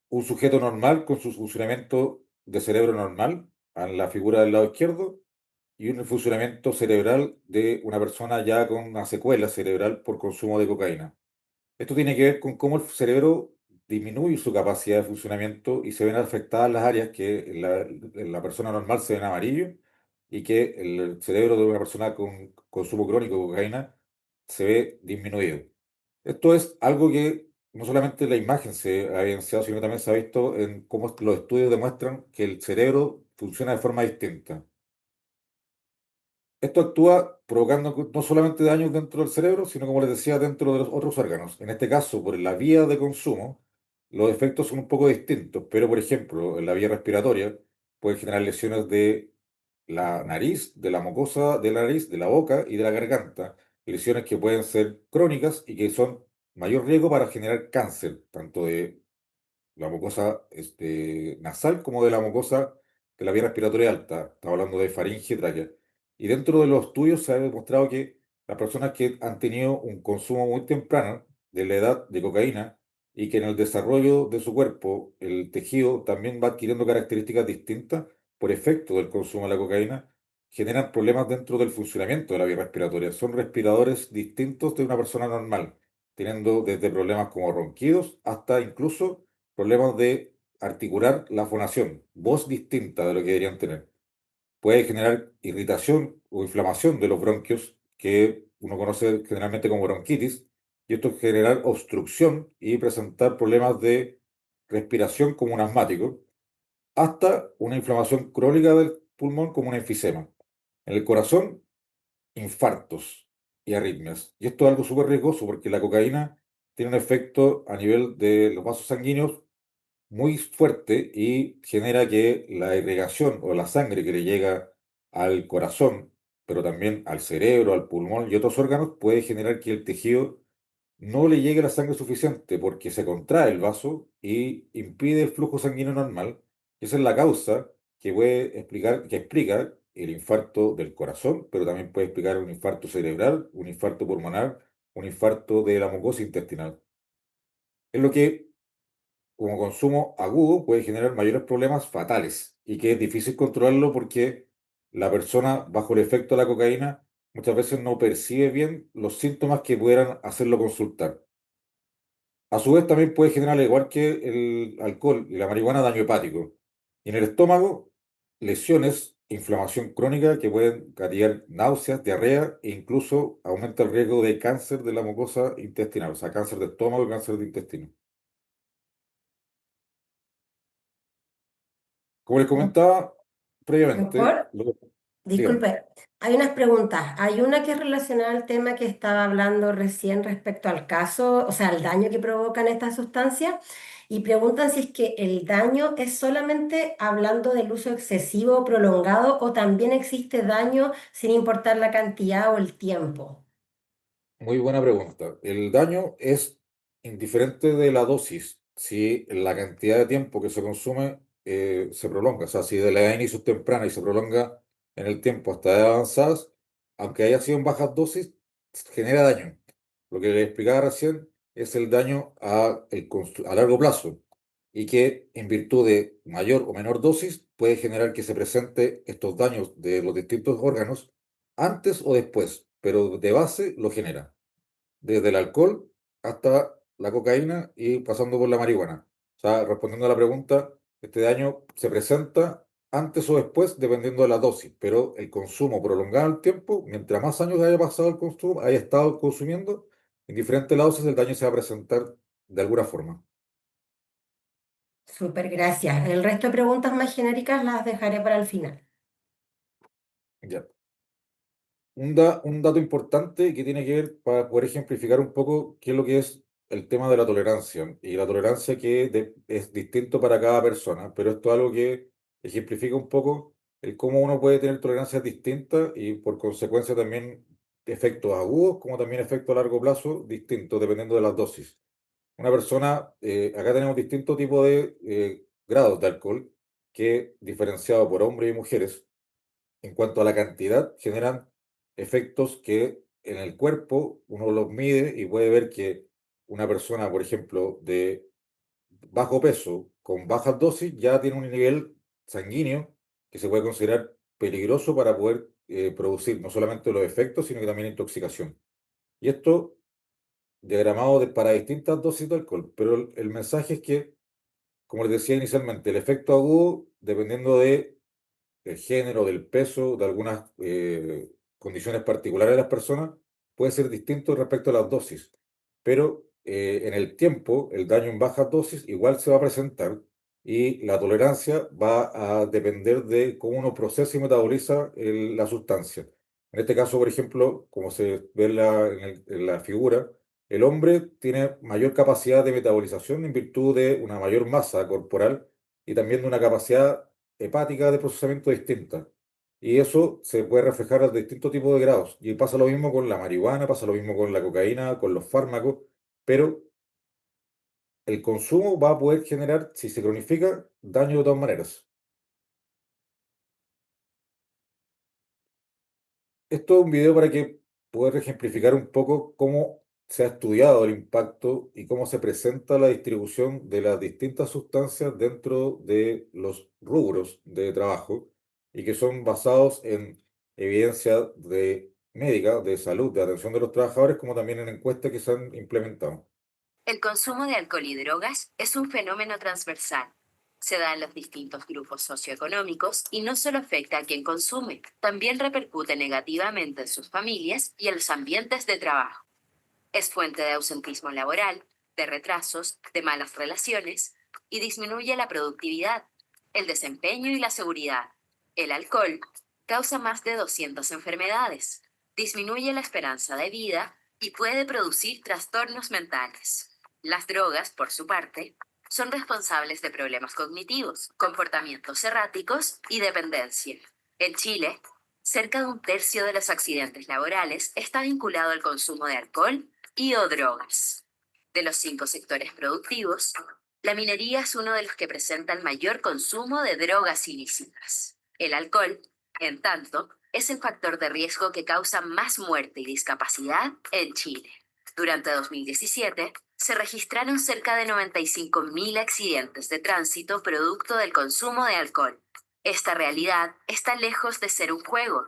un sujeto normal con su funcionamiento de cerebro normal, en la figura del lado izquierdo, y un funcionamiento cerebral de una persona ya con una secuela cerebral por consumo de cocaína. Esto tiene que ver con cómo el cerebro disminuye su capacidad de funcionamiento y se ven afectadas las áreas que en la persona normal se ven amarillo y que el cerebro de una persona con consumo crónico de cocaína se ve disminuido. Esto es algo que no solamente la imagen se ha evidenciado, sino que también se ha visto en cómo los estudios demuestran que el cerebro funciona de forma distinta. Esto actúa provocando no solamente daños dentro del cerebro, sino como les decía, dentro de los otros órganos. En este caso, por la vía de consumo, los efectos son un poco distintos, pero por ejemplo, en la vía respiratoria pueden generar lesiones de la nariz, de la mucosa de la nariz, de la boca y de la garganta, lesiones que pueden ser crónicas y que son mayor riesgo para generar cáncer, tanto de la mucosa nasal como de la mucosa de la vía respiratoria alta. Estamos hablando de faringe y tráquea. Y dentro de los estudios se ha demostrado que las personas que han tenido un consumo muy temprano de la edad de cocaína y que en el desarrollo de su cuerpo el tejido también va adquiriendo características distintas por efecto del consumo de la cocaína, generan problemas dentro del funcionamiento de la vía respiratoria. Son respiradores distintos de una persona normal, teniendo desde problemas como ronquidos hasta incluso problemas de articular la fonación, voz distinta de lo que deberían tener. Puede generar irritación o inflamación de los bronquios, que uno conoce generalmente como bronquitis, y esto generar obstrucción y presentar problemas de respiración como un asmático, hasta una inflamación crónica del pulmón como un enfisema. En el corazón, infartos y arritmias. Y esto es algo súper riesgoso porque la cocaína tiene un efecto a nivel de los vasos sanguíneos muy fuerte y genera que la irrigación o la sangre que le llega al corazón, pero también al cerebro, al pulmón y otros órganos, puede generar que el tejido no le llegue la sangre suficiente porque se contrae el vaso y impide el flujo sanguíneo normal. Esa es la causa que puede explicar, que explica el infarto del corazón, pero también puede explicar un infarto cerebral, un infarto pulmonar, un infarto de la mucosa intestinal. Es lo que, como consumo agudo, puede generar mayores problemas fatales y que es difícil controlarlo porque la persona bajo el efecto de la cocaína muchas veces no percibe bien los síntomas que pudieran hacerlo consultar. A su vez también puede generar, al igual que el alcohol y la marihuana, daño hepático. Y en el estómago, lesiones, inflamación crónica que pueden gatillar náuseas, diarrea e incluso aumenta el riesgo de cáncer de la mucosa intestinal, o sea, cáncer de estómago y cáncer de intestino. Como les comentaba previamente, Doctor, dígame. disculpe, hay unas preguntas. Hay una que es relacionada al tema que estaba hablando recién respecto al caso, o sea, al daño que provocan estas sustancias, y preguntan si es que el daño es solamente hablando del uso excesivo o prolongado o también existe daño sin importar la cantidad o el tiempo. Muy buena pregunta. El daño es indiferente de la dosis, si la cantidad de tiempo que se consume se prolonga. O sea, si de la edad de inicio es temprana y se prolonga en el tiempo hasta edades avanzadas, aunque haya sido en bajas dosis, genera daño. Lo que le explicaba recién es el daño a largo plazo y que en virtud de mayor o menor dosis puede generar que se presente estos daños de los distintos órganos antes o después, pero de base lo genera, desde el alcohol hasta la cocaína y pasando por la marihuana. O sea, respondiendo a la pregunta, este daño se presenta antes o después dependiendo de la dosis, pero el consumo prolongado el tiempo, mientras más años haya pasado el consumo, haya estado consumiendo, indiferente de la dosis, el daño se va a presentar de alguna forma. Súper, gracias. El resto de preguntas más genéricas las dejaré para el final. Ya. Un dato importante que tiene que ver para poder ejemplificar un poco qué es lo que es el tema de la tolerancia y la tolerancia es distinto para cada persona, pero esto es algo que ejemplifica un poco el cómo uno puede tener tolerancias distintas y por consecuencia también efectos agudos como también efectos a largo plazo distintos dependiendo de las dosis. Una persona, acá tenemos distintos tipos de grados de alcohol que diferenciado por hombres y mujeres en cuanto a la cantidad, generan efectos que en el cuerpo uno los mide y puede ver que una persona, por ejemplo, de bajo peso con bajas dosis ya tiene un nivel sanguíneo que se puede considerar peligroso para poder producir no solamente los efectos, sino que también intoxicación. Y esto diagramado para distintas dosis de alcohol, pero el mensaje es que, como les decía inicialmente, el efecto agudo, dependiendo del género, del peso, de algunas condiciones particulares de las personas, puede ser distinto respecto a las dosis. Pero en el tiempo, el daño en bajas dosis igual se va a presentar y la tolerancia va a depender de cómo uno procesa y metaboliza la sustancia. En este caso, por ejemplo, como se ve en la figura, el hombre tiene mayor capacidad de metabolización en virtud de una mayor masa corporal y también de una capacidad hepática de procesamiento distinta. Y eso se puede reflejar a distintos tipos de grados. Y pasa lo mismo con la marihuana, pasa lo mismo con la cocaína, con los fármacos, pero el consumo va a poder generar, si se cronifica, daño de todas maneras. Esto es un video para que poder ejemplificar un poco cómo se ha estudiado el impacto y cómo se presenta la distribución de las distintas sustancias dentro de los rubros de trabajo y que son basados en evidencia médica, de salud, de atención de los trabajadores, como también en encuestas que se han implementado. El consumo de alcohol y drogas es un fenómeno transversal. Se da en los distintos grupos socioeconómicos y no solo afecta a quien consume, también repercute negativamente en sus familias y en los ambientes de trabajo. Es fuente de ausentismo laboral, de retrasos, de malas relaciones y disminuye la productividad, el desempeño y la seguridad. El alcohol causa más de 200 enfermedades, disminuye la esperanza de vida y puede producir trastornos mentales. Las drogas, por su parte, son responsables de problemas cognitivos, comportamientos erráticos y dependencia. En Chile, cerca de un tercio de los accidentes laborales está vinculado al consumo de alcohol y o drogas. De los 5 sectores productivos, la minería es uno de los que presenta el mayor consumo de drogas ilícitas. El alcohol, en tanto, es el factor de riesgo que causa más muerte y discapacidad en Chile. Durante 2017, se registraron cerca de 95.000 accidentes de tránsito producto del consumo de alcohol. Esta realidad está lejos de ser un juego.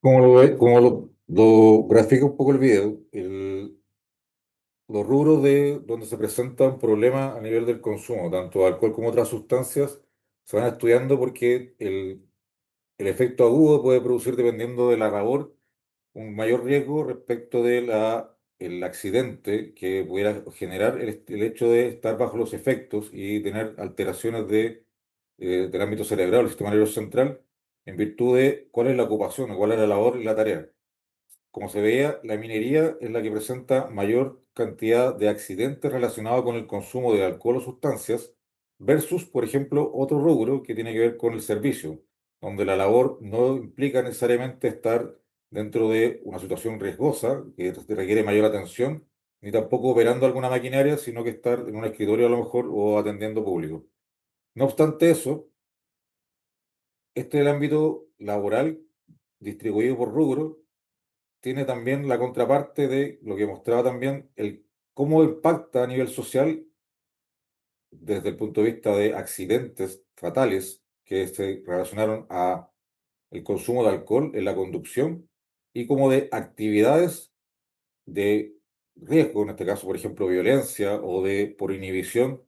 Como lo grafica un poco el video, los rubros de donde se presentan problemas a nivel del consumo, tanto de alcohol como otras sustancias, se van estudiando porque el efecto agudo puede producir, dependiendo de la labor, un mayor riesgo respecto de el accidente que pudiera generar el hecho de estar bajo los efectos y tener alteraciones del ámbito cerebral, el sistema nervioso central, en virtud de cuál es la ocupación o cuál es la labor y la tarea. Como se veía, la minería es la que presenta mayor cantidad de accidentes relacionados con el consumo de alcohol o sustancias, versus, por ejemplo, otro rubro que tiene que ver con el servicio, donde la labor no implica necesariamente estar dentro de una situación riesgosa, que requiere mayor atención, ni tampoco operando alguna maquinaria, sino que estar en un escritorio a lo mejor o atendiendo público. No obstante eso, este es el ámbito laboral distribuido por rubro, tiene también la contraparte de lo que mostraba también, el cómo impacta a nivel social desde el punto de vista de accidentes fatales que se relacionaron a el consumo de alcohol en la conducción y como de actividades de riesgo, en este caso, por ejemplo, violencia o de por inhibición,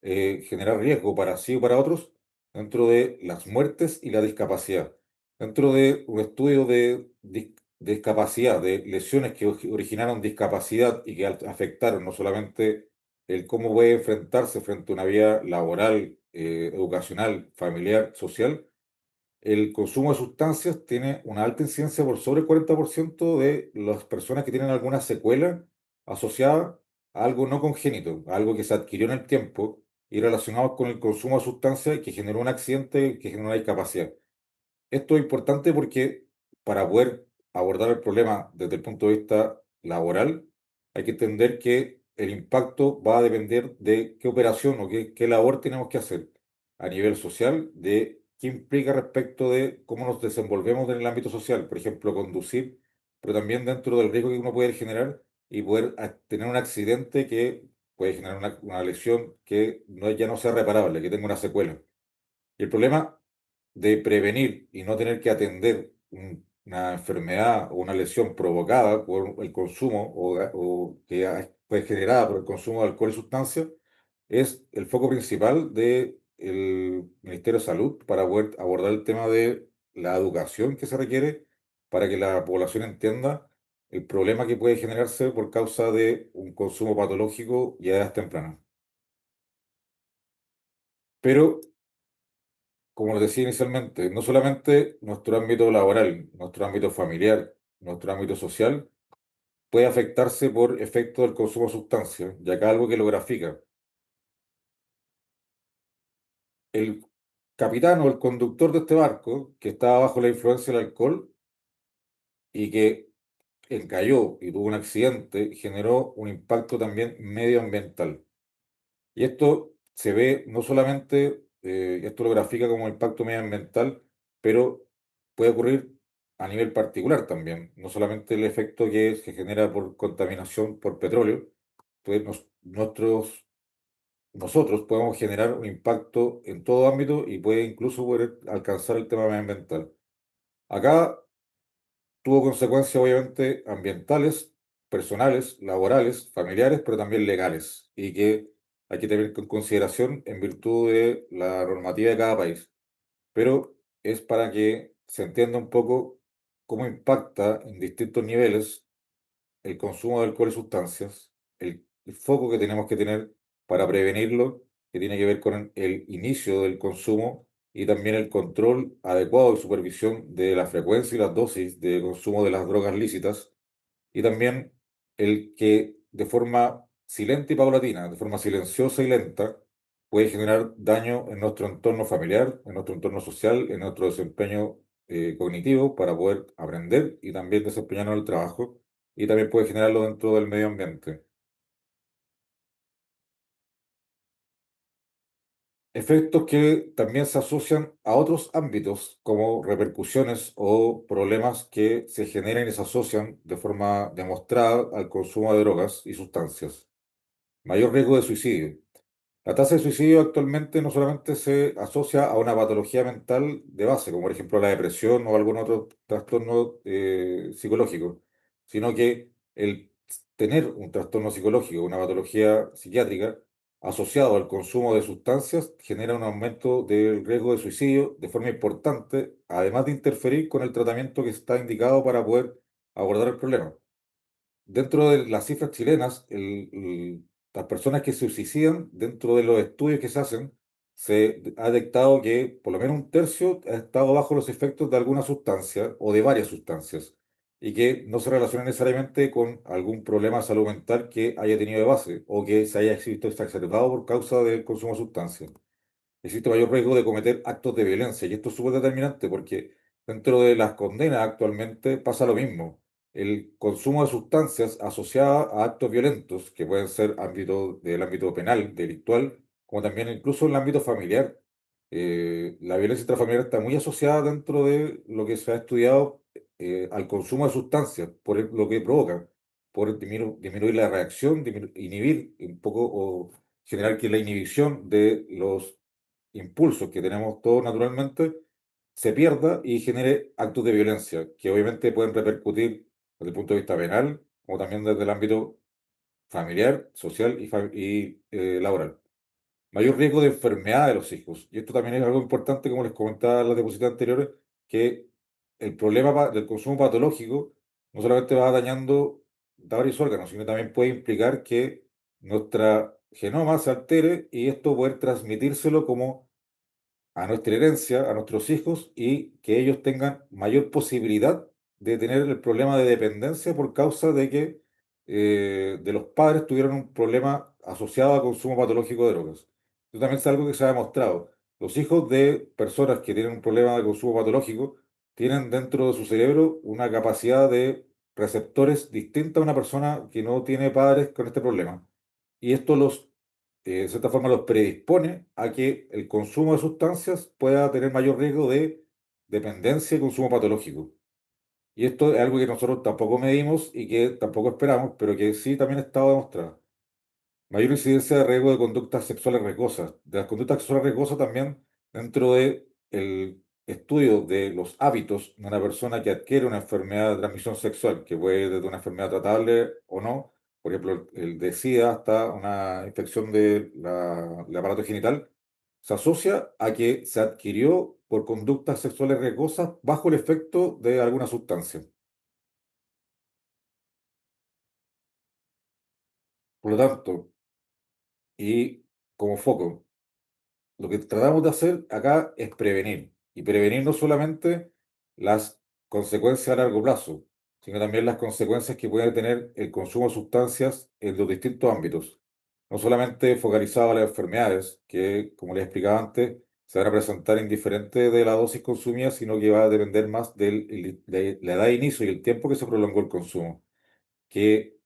generar riesgo para sí o para otros dentro de las muertes y la discapacidad. Dentro de un estudio de discapacidad, de lesiones que originaron discapacidad y que afectaron no solamente el cómo puede enfrentarse frente a una vida laboral, educacional, familiar, social, el consumo de sustancias tiene una alta incidencia por sobre el 40% de las personas que tienen alguna secuela asociada a algo no congénito, a algo que se adquirió en el tiempo y relacionado con el consumo de sustancias que generó un accidente, que generó una discapacidad. Esto es importante porque para poder abordar el problema desde el punto de vista laboral, hay que entender que el impacto va a depender de qué operación o qué labor tenemos que hacer a nivel social, de qué implica respecto de cómo nos desenvolvemos en el ámbito social, por ejemplo, conducir, pero también dentro del riesgo que uno puede generar y poder tener un accidente que puede generar una lesión que ya no sea reparable, que tenga una secuela. Y el problema de prevenir y no tener que atender una enfermedad o una lesión provocada por el consumo o que fue generada por el consumo de alcohol y sustancias es el foco principal del Ministerio de Salud para poder abordar el tema de la educación que se requiere para que la población entienda el problema que puede generarse por causa de un consumo patológico y a edades tempranas. Pero como les decía inicialmente, no solamente nuestro ámbito laboral, nuestro ámbito familiar, nuestro ámbito social puede afectarse por efecto del consumo de sustancias, y acá algo que lo grafica. El capitán o el conductor de este barco, que estaba bajo la influencia del alcohol y que encalló y tuvo un accidente, generó un impacto también medioambiental. Y esto se ve no solamente, esto lo grafica como impacto medioambiental, pero puede ocurrir a nivel particular también, no solamente el efecto que se genera por contaminación por petróleo, nosotros podemos generar un impacto en todo ámbito y puede incluso poder alcanzar el tema medioambiental. Acá tuvo consecuencias obviamente ambientales, personales, laborales, familiares, pero también legales, y que hay que tener en consideración en virtud de la normativa de cada país. Pero es para que se entienda un poco cómo impacta en distintos niveles el consumo de alcohol y sustancias, el foco que tenemos que tener para prevenirlo, que tiene que ver con el inicio del consumo y también el control adecuado y supervisión de la frecuencia y las dosis de consumo de las drogas lícitas, y también el que de forma silente y paulatina, de forma silenciosa y lenta, puede generar daño en nuestro entorno familiar, en nuestro entorno social, en nuestro desempeño cognitivo para poder aprender y también desempeñarnos en el trabajo, y también puede generarlo dentro del medio ambiente. Efectos que también se asocian a otros ámbitos como repercusiones o problemas que se generan y se asocian de forma demostrada al consumo de drogas y sustancias. Mayor riesgo de suicidio. La tasa de suicidio actualmente no solamente se asocia a una patología mental de base, como por ejemplo la depresión o algún otro trastorno psicológico, sino que el tener un trastorno psicológico, una patología psiquiátrica asociado al consumo de sustancias genera un aumento del riesgo de suicidio de forma importante, además de interferir con el tratamiento que está indicado para poder abordar el problema. Dentro de las cifras chilenas, las personas que se suicidan, dentro de los estudios que se hacen, se ha detectado que por lo menos un tercio ha estado bajo los efectos de alguna sustancia o de varias sustancias, y que no se relaciona necesariamente con algún problema de salud mental que haya tenido de base o que se haya visto exacerbado por causa del consumo de sustancias. Existe mayor riesgo de cometer actos de violencia. Y esto es súper determinante porque dentro de las condenas actualmente pasa lo mismo. El consumo de sustancias asociadas a actos violentos, que pueden ser del ámbito penal, delictual, como también incluso en el ámbito familiar. La violencia intrafamiliar está muy asociada dentro de lo que se ha estudiado al consumo de sustancias, por lo que provoca, por disminuir la reacción, inhibir un poco o generar que la inhibición de los impulsos que tenemos todos naturalmente se pierda y genere actos de violencia, que obviamente pueden repercutir desde el punto de vista penal, como también desde el ámbito familiar, social y laboral. Mayor riesgo de enfermedad de los hijos. Y esto también es algo importante, como les comentaba en las diapositivas anteriores, que el problema del consumo patológico no solamente va dañando varios órganos, sino también puede implicar que nuestra genoma se altere y esto poder transmitírselo como a nuestra herencia, a nuestros hijos, y que ellos tengan mayor posibilidad de tener el problema de dependencia por causa de que de los padres tuvieron un problema asociado al consumo patológico de drogas. Esto también es algo que se ha demostrado. Los hijos de personas que tienen un problema de consumo patológico tienen dentro de su cerebro una capacidad de receptores distinta a una persona que no tiene padres con este problema. Y esto de cierta forma los predispone a que el consumo de sustancias pueda tener mayor riesgo de dependencia y consumo patológico. Y esto es algo que nosotros tampoco medimos y que tampoco esperamos, pero que sí también ha estado demostrado. Mayor incidencia de riesgo de conductas sexuales riesgosas. De las conductas sexuales riesgosas también dentro de el estudio de los hábitos de una persona que adquiere una enfermedad de transmisión sexual, que puede ir desde una enfermedad tratable o no, por ejemplo, el de SIDA hasta una infección del aparato genital, se asocia a que se adquirió por conductas sexuales riesgosas bajo el efecto de alguna sustancia. Por lo tanto, y como foco, lo que tratamos de hacer acá es prevenir, y prevenir no solamente las consecuencias a largo plazo, sino también las consecuencias que puede tener el consumo de sustancias en los distintos ámbitos. No solamente focalizado a las enfermedades, que, como les explicaba antes, se van a presentar indiferente de la dosis consumida, sino que va a depender más de la edad de inicio y el tiempo que se prolongó el consumo, que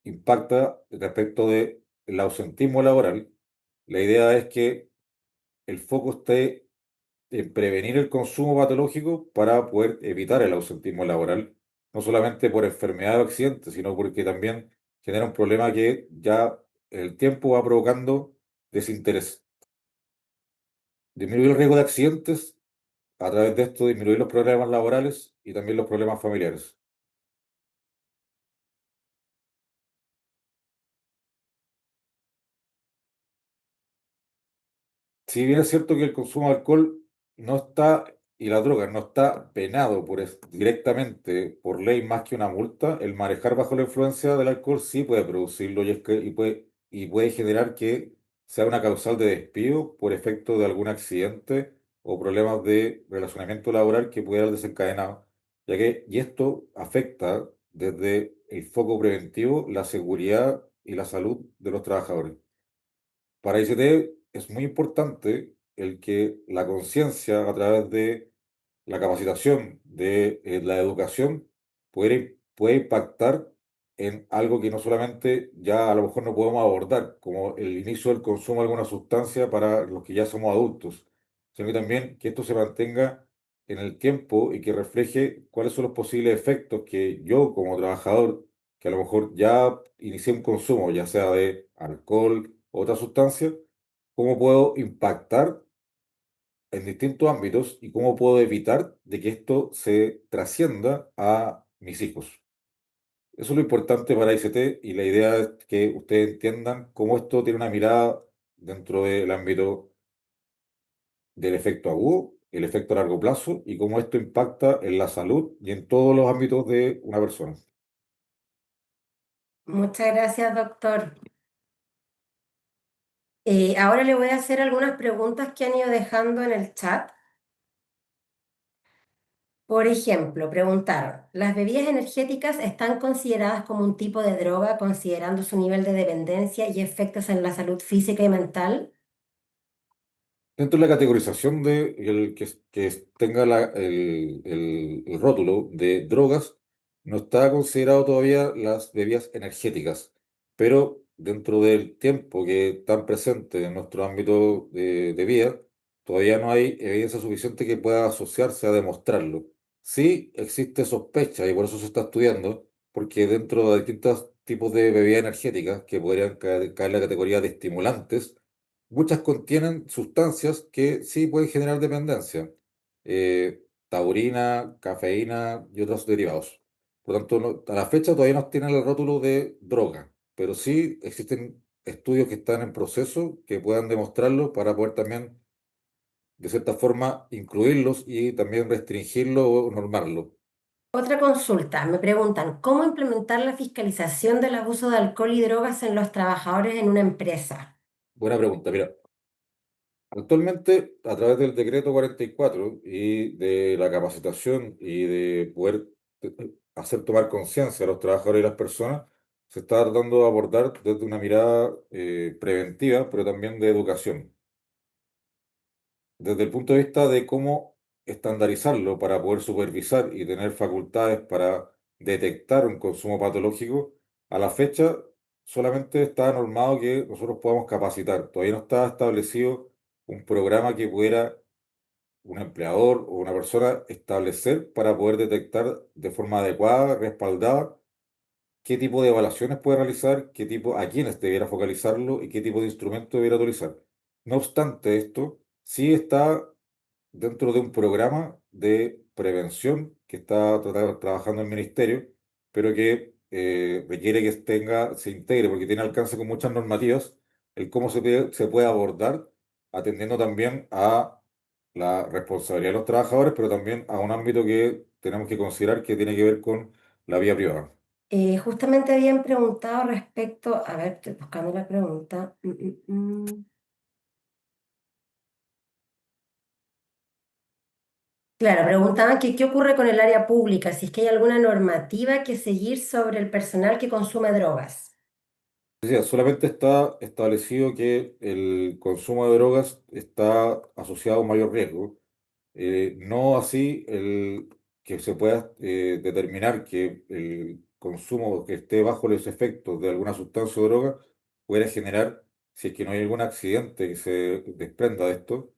impacta respecto del ausentismo laboral. La idea es que el foco esté en prevenir el consumo patológico para poder evitar el ausentismo laboral, no solamente por enfermedad o accidente, sino porque también genera un problema que ya el tiempo va provocando desinterés. Disminuir el riesgo de accidentes, a través de esto disminuir los problemas laborales y también los problemas familiares. Si bien es cierto que el consumo de alcohol no está, y la droga no está penado directamente por ley más que una multa, el manejar bajo la influencia del alcohol sí puede producirlo y puede generar que sea una causal de despido por efecto de algún accidente o problemas de relacionamiento laboral que pueda haber desencadenado, y esto afecta desde el foco preventivo la seguridad y la salud de los trabajadores. Para ICT es muy importante el que la conciencia a través de la capacitación, de la educación, puede impactar en algo que no solamente ya a lo mejor no podemos abordar, como el inicio del consumo de alguna sustancia para los que ya somos adultos, sino que también que esto se mantenga en el tiempo y que refleje cuáles son los posibles efectos que yo como trabajador, que a lo mejor ya inicié un consumo, ya sea de alcohol o otra sustancia, cómo puedo impactar en distintos ámbitos y cómo puedo evitar de que esto se trascienda a mis hijos. Eso es lo importante para ICT y la idea es que ustedes entiendan cómo esto tiene una mirada dentro del ámbito del efecto agudo, el efecto a largo plazo y cómo esto impacta en la salud y en todos los ámbitos de una persona. Muchas gracias, doctor. Ahora le voy a hacer algunas preguntas que han ido dejando en el chat. Por ejemplo, preguntaron, ¿las bebidas energéticas están consideradas como un tipo de droga considerando su nivel de dependencia y efectos en la salud física y mental? Dentro de la categorización de tenga el rótulo de drogas, no está considerado todavía las bebidas energéticas, pero dentro del tiempo que están presentes en nuestro ámbito de vida, todavía no hay evidencia suficiente que pueda asociarse a demostrarlo. Sí existe sospecha y por eso se está estudiando, porque dentro de distintos tipos de bebidas energéticas que podrían caer en la categoría de estimulantes, muchas contienen sustancias que sí pueden generar dependencia, taurina, cafeína y otros derivados. Por tanto, a la fecha todavía no tienen el rótulo de droga, pero sí existen estudios que están en proceso que puedan demostrarlo para poder también, de cierta forma, incluirlos y también restringirlo o normarlo. Otra consulta, me preguntan, ¿cómo implementar la fiscalización del abuso de alcohol y drogas en los trabajadores en una empresa? Buena pregunta. Mira, actualmente, a través del decreto 44 y de la capacitación y de poder hacer tomar conciencia a los trabajadores y las personas, se está tratando de abordar desde una mirada preventiva, pero también de educación. Desde el punto de vista de cómo estandarizarlo para poder supervisar y tener facultades para detectar un consumo patológico, a la fecha solamente está normado que nosotros podamos capacitar. Todavía no está establecido un programa que pudiera un empleador o una persona establecer para poder detectar de forma adecuada, respaldada, qué tipo de evaluaciones puede realizar, a quiénes debiera focalizarlo y qué tipo de instrumento debiera utilizar. No obstante esto, sí está dentro de un programa de prevención que está trabajando el ministerio, pero que requiere que se integre, porque tiene alcance con muchas normativas, el cómo se puede abordar, atendiendo también a la responsabilidad de los trabajadores, pero también a un ámbito que tenemos que considerar que tiene que ver con la vía privada. Justamente habían preguntado respecto, a ver, estoy buscando la pregunta. Claro, preguntaban que qué ocurre con el área pública, si es que hay alguna normativa que seguir sobre el personal que consume drogas. Decía, solamente está establecido que el consumo de drogas está asociado a un mayor riesgo. No así el que se pueda determinar que el consumo que esté bajo los efectos de alguna sustancia o droga puede generar, si es que no hay algún accidente que se desprenda de esto,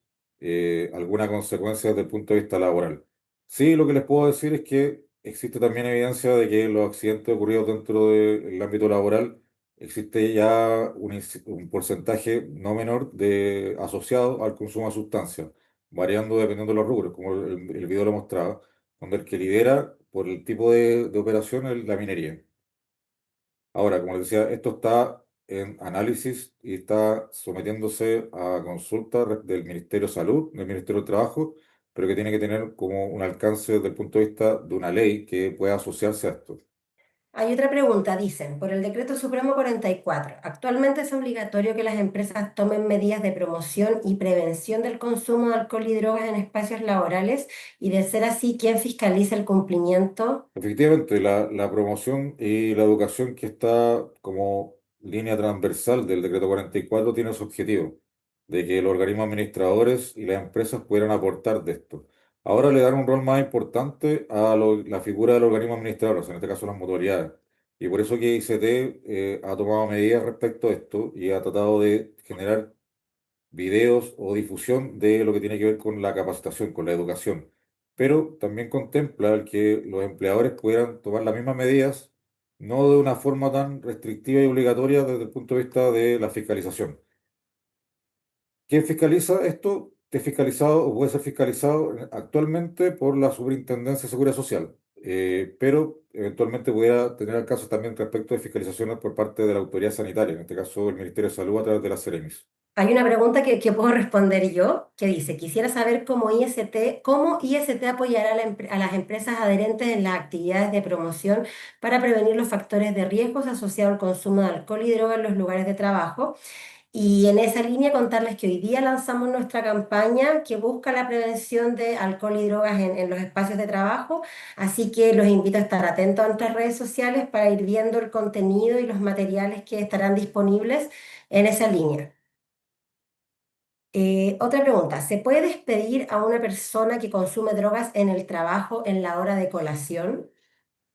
alguna consecuencia desde el punto de vista laboral. Sí, lo que les puedo decir es que existe también evidencia de que los accidentes ocurridos dentro del ámbito laboral existe ya un porcentaje no menor de asociado al consumo de sustancias, variando dependiendo de los rubros, como el video lo mostraba, donde el que lidera por el tipo de operación es la minería. Ahora, como les decía, esto está en análisis y está sometiéndose a consulta del Ministerio de Salud, del Ministerio de Trabajo, pero que tiene que tener como un alcance desde el punto de vista de una ley que pueda asociarse a esto. Hay otra pregunta, dicen, por el Decreto Supremo 44, actualmente es obligatorio que las empresas tomen medidas de promoción y prevención del consumo de alcohol y drogas en espacios laborales y de ser así, ¿quién fiscaliza el cumplimiento? Efectivamente, la promoción y la educación que está como línea transversal del decreto 44 tiene su objetivo, de que los organismos administradores y las empresas pudieran aportar de esto. Ahora le dan un rol más importante a la figura del organismo administrador, en este caso las mutualidades. Y por eso que ICT ha tomado medidas respecto a esto y ha tratado de generar videos o difusión de lo que tiene que ver con la capacitación, con la educación. Pero también contempla el que los empleadores puedan tomar las mismas medidas, no de una forma tan restrictiva y obligatoria desde el punto de vista de la fiscalización. ¿Quién fiscaliza esto? Es fiscalizado o puede ser fiscalizado actualmente por la Superintendencia de Seguridad Social, pero eventualmente pudiera tener casos también respecto de fiscalizaciones por parte de la autoridad sanitaria, en este caso el Ministerio de Salud a través de la Ceremis. Hay una pregunta que puedo responder yo, que dice, quisiera saber cómo IST apoyará a las empresas adherentes en las actividades de promoción para prevenir los factores de riesgos asociados al consumo de alcohol y droga en los lugares de trabajo. Y en esa línea contarles que hoy día lanzamos nuestra campaña que busca la prevención de alcohol y drogas en los espacios de trabajo, así que los invito a estar atentos a nuestras redes sociales para ir viendo el contenido y los materiales que estarán disponibles en esa línea. Otra pregunta, ¿se puede despedir a una persona que consume drogas en el trabajo en la hora de colación?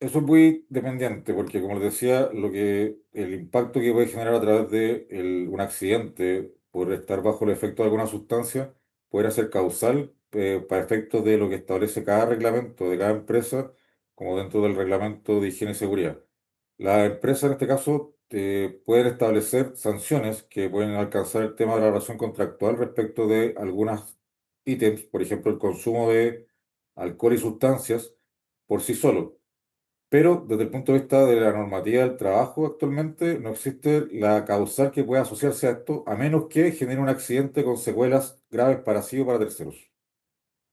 Eso es muy dependiente, porque como les decía, el impacto que puede generar a través de un accidente por estar bajo el efecto de alguna sustancia puede ser causal para efectos de lo que establece cada reglamento de cada empresa, como dentro del reglamento de higiene y seguridad. Las empresas en este caso pueden establecer sanciones que pueden alcanzar el tema de la relación contractual respecto de algunos ítems, por ejemplo, el consumo de alcohol y sustancias por sí solo. Pero desde el punto de vista de la normativa del trabajo actualmente no existe la causal que pueda asociarse a esto, a menos que genere un accidente con secuelas graves para sí o para terceros.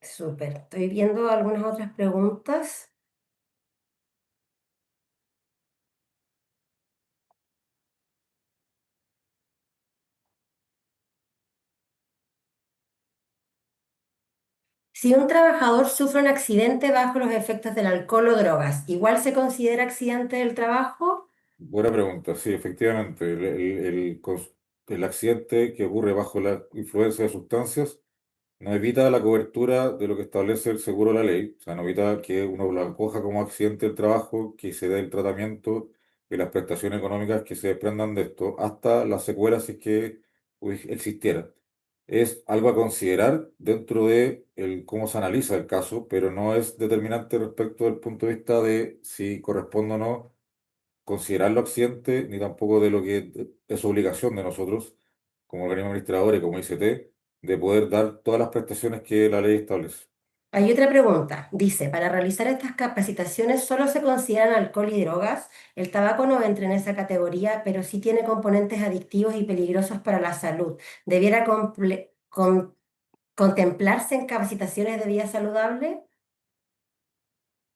Súper, estoy viendo algunas otras preguntas. Si un trabajador sufre un accidente bajo los efectos del alcohol o drogas, ¿igual se considera accidente del trabajo? Buena pregunta, sí, efectivamente. El accidente que ocurre bajo la influencia de sustancias no evita la cobertura de lo que establece el seguro de la ley, o sea, no evita que uno lo acoja como accidente del trabajo, que se dé el tratamiento y las prestaciones económicas que se desprendan de esto, hasta las secuelas si es que existiera. Es algo a considerar dentro de cómo se analiza el caso, pero no es determinante respecto del punto de vista de si corresponde o no considerarlo accidente, ni tampoco de lo que es obligación de nosotros, como organismo administrador y como ICT, de poder dar todas las prestaciones que la ley establece. Hay otra pregunta. Dice, para realizar estas capacitaciones solo se consideran alcohol y drogas. El tabaco no entra en esa categoría, pero sí tiene componentes adictivos y peligrosos para la salud. ¿Debiera contemplarse en capacitaciones de vida saludable?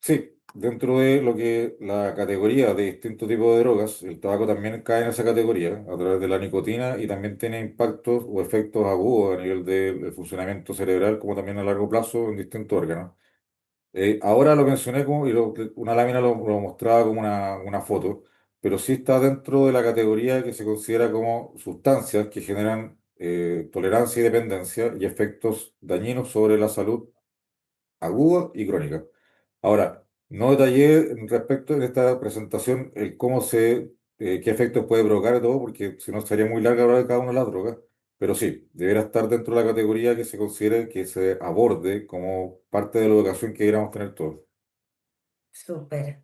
Sí, dentro de lo que la categoría de distintos tipos de drogas, el tabaco también cae en esa categoría a través de la nicotina y también tiene impactos o efectos agudos a nivel del funcionamiento cerebral, como también a largo plazo en distintos órganos. Ahora lo mencioné como, una lámina lo mostraba como una foto, pero sí está dentro de la categoría que se considera como sustancias que generan tolerancia y dependencia y efectos dañinos sobre la salud aguda y crónica. Ahora, no detallé respecto en esta presentación el qué efectos puede provocar y todo, porque si no sería muy larga hablar de cada una de las drogas, pero sí, debería estar dentro de la categoría que se considere que se aborde como parte de la educación que deberíamos tener todos. Súper.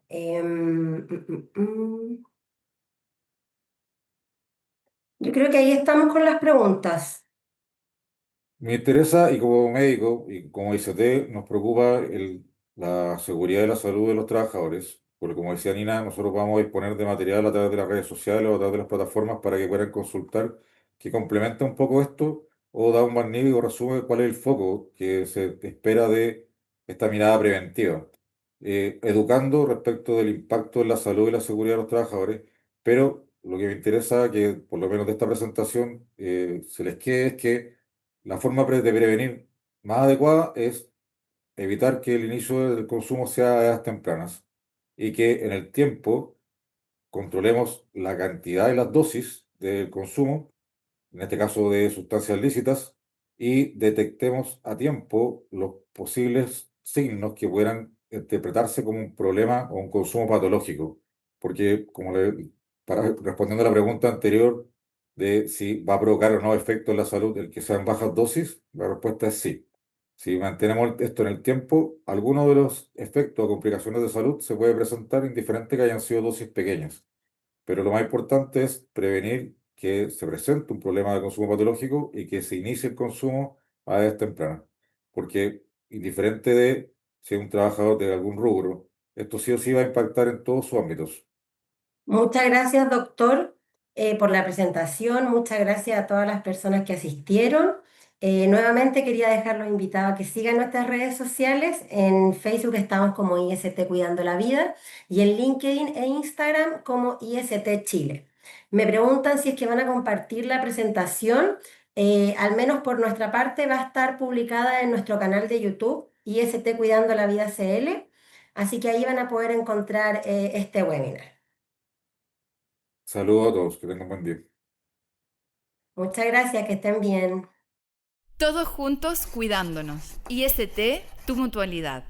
Yo creo que ahí estamos con las preguntas. Me interesa, y como médico y como ICT, nos preocupa la seguridad y la salud de los trabajadores, porque como decía Nina, nosotros vamos a disponer de material a través de las redes sociales o a través de las plataformas para que puedan consultar, que complementa un poco esto o da un magnífico resumen de cuál es el foco que se espera de esta mirada preventiva, educando respecto del impacto en la salud y la seguridad de los trabajadores, pero lo que me interesa que por lo menos de esta presentación se les quede es que la forma de prevenir más adecuada es evitar que el inicio del consumo sea a edades tempranas y que en el tiempo controlemos la cantidad y las dosis del consumo, en este caso de sustancias lícitas, y detectemos a tiempo los posibles signos que puedan interpretarse como un problema o un consumo patológico. Porque, respondiendo a la pregunta anterior de si va a provocar o no efecto en la salud el que sean bajas dosis, la respuesta es sí. Si mantenemos esto en el tiempo, algunos de los efectos o complicaciones de salud se puede presentar indiferente que hayan sido dosis pequeñas. Pero lo más importante es prevenir que se presente un problema de consumo patológico y que se inicie el consumo a edad temprana. Porque indiferente de si es un trabajador de algún rubro, esto sí o sí va a impactar en todos sus ámbitos. Muchas gracias, doctor, por la presentación. Muchas gracias a todas las personas que asistieron. Nuevamente quería dejarlos invitados a que sigan nuestras redes sociales. En Facebook estamos como IST Cuidando la Vida y en LinkedIn e Instagram como IST Chile. Me preguntan si es que van a compartir la presentación. Al menos por nuestra parte va a estar publicada en nuestro canal de YouTube, IST Cuidando la Vida CL. Así que ahí van a poder encontrar este webinar. Saludos a todos, que tengan buen día. Muchas gracias, que estén bien. Todos juntos cuidándonos. IST, tu mutualidad.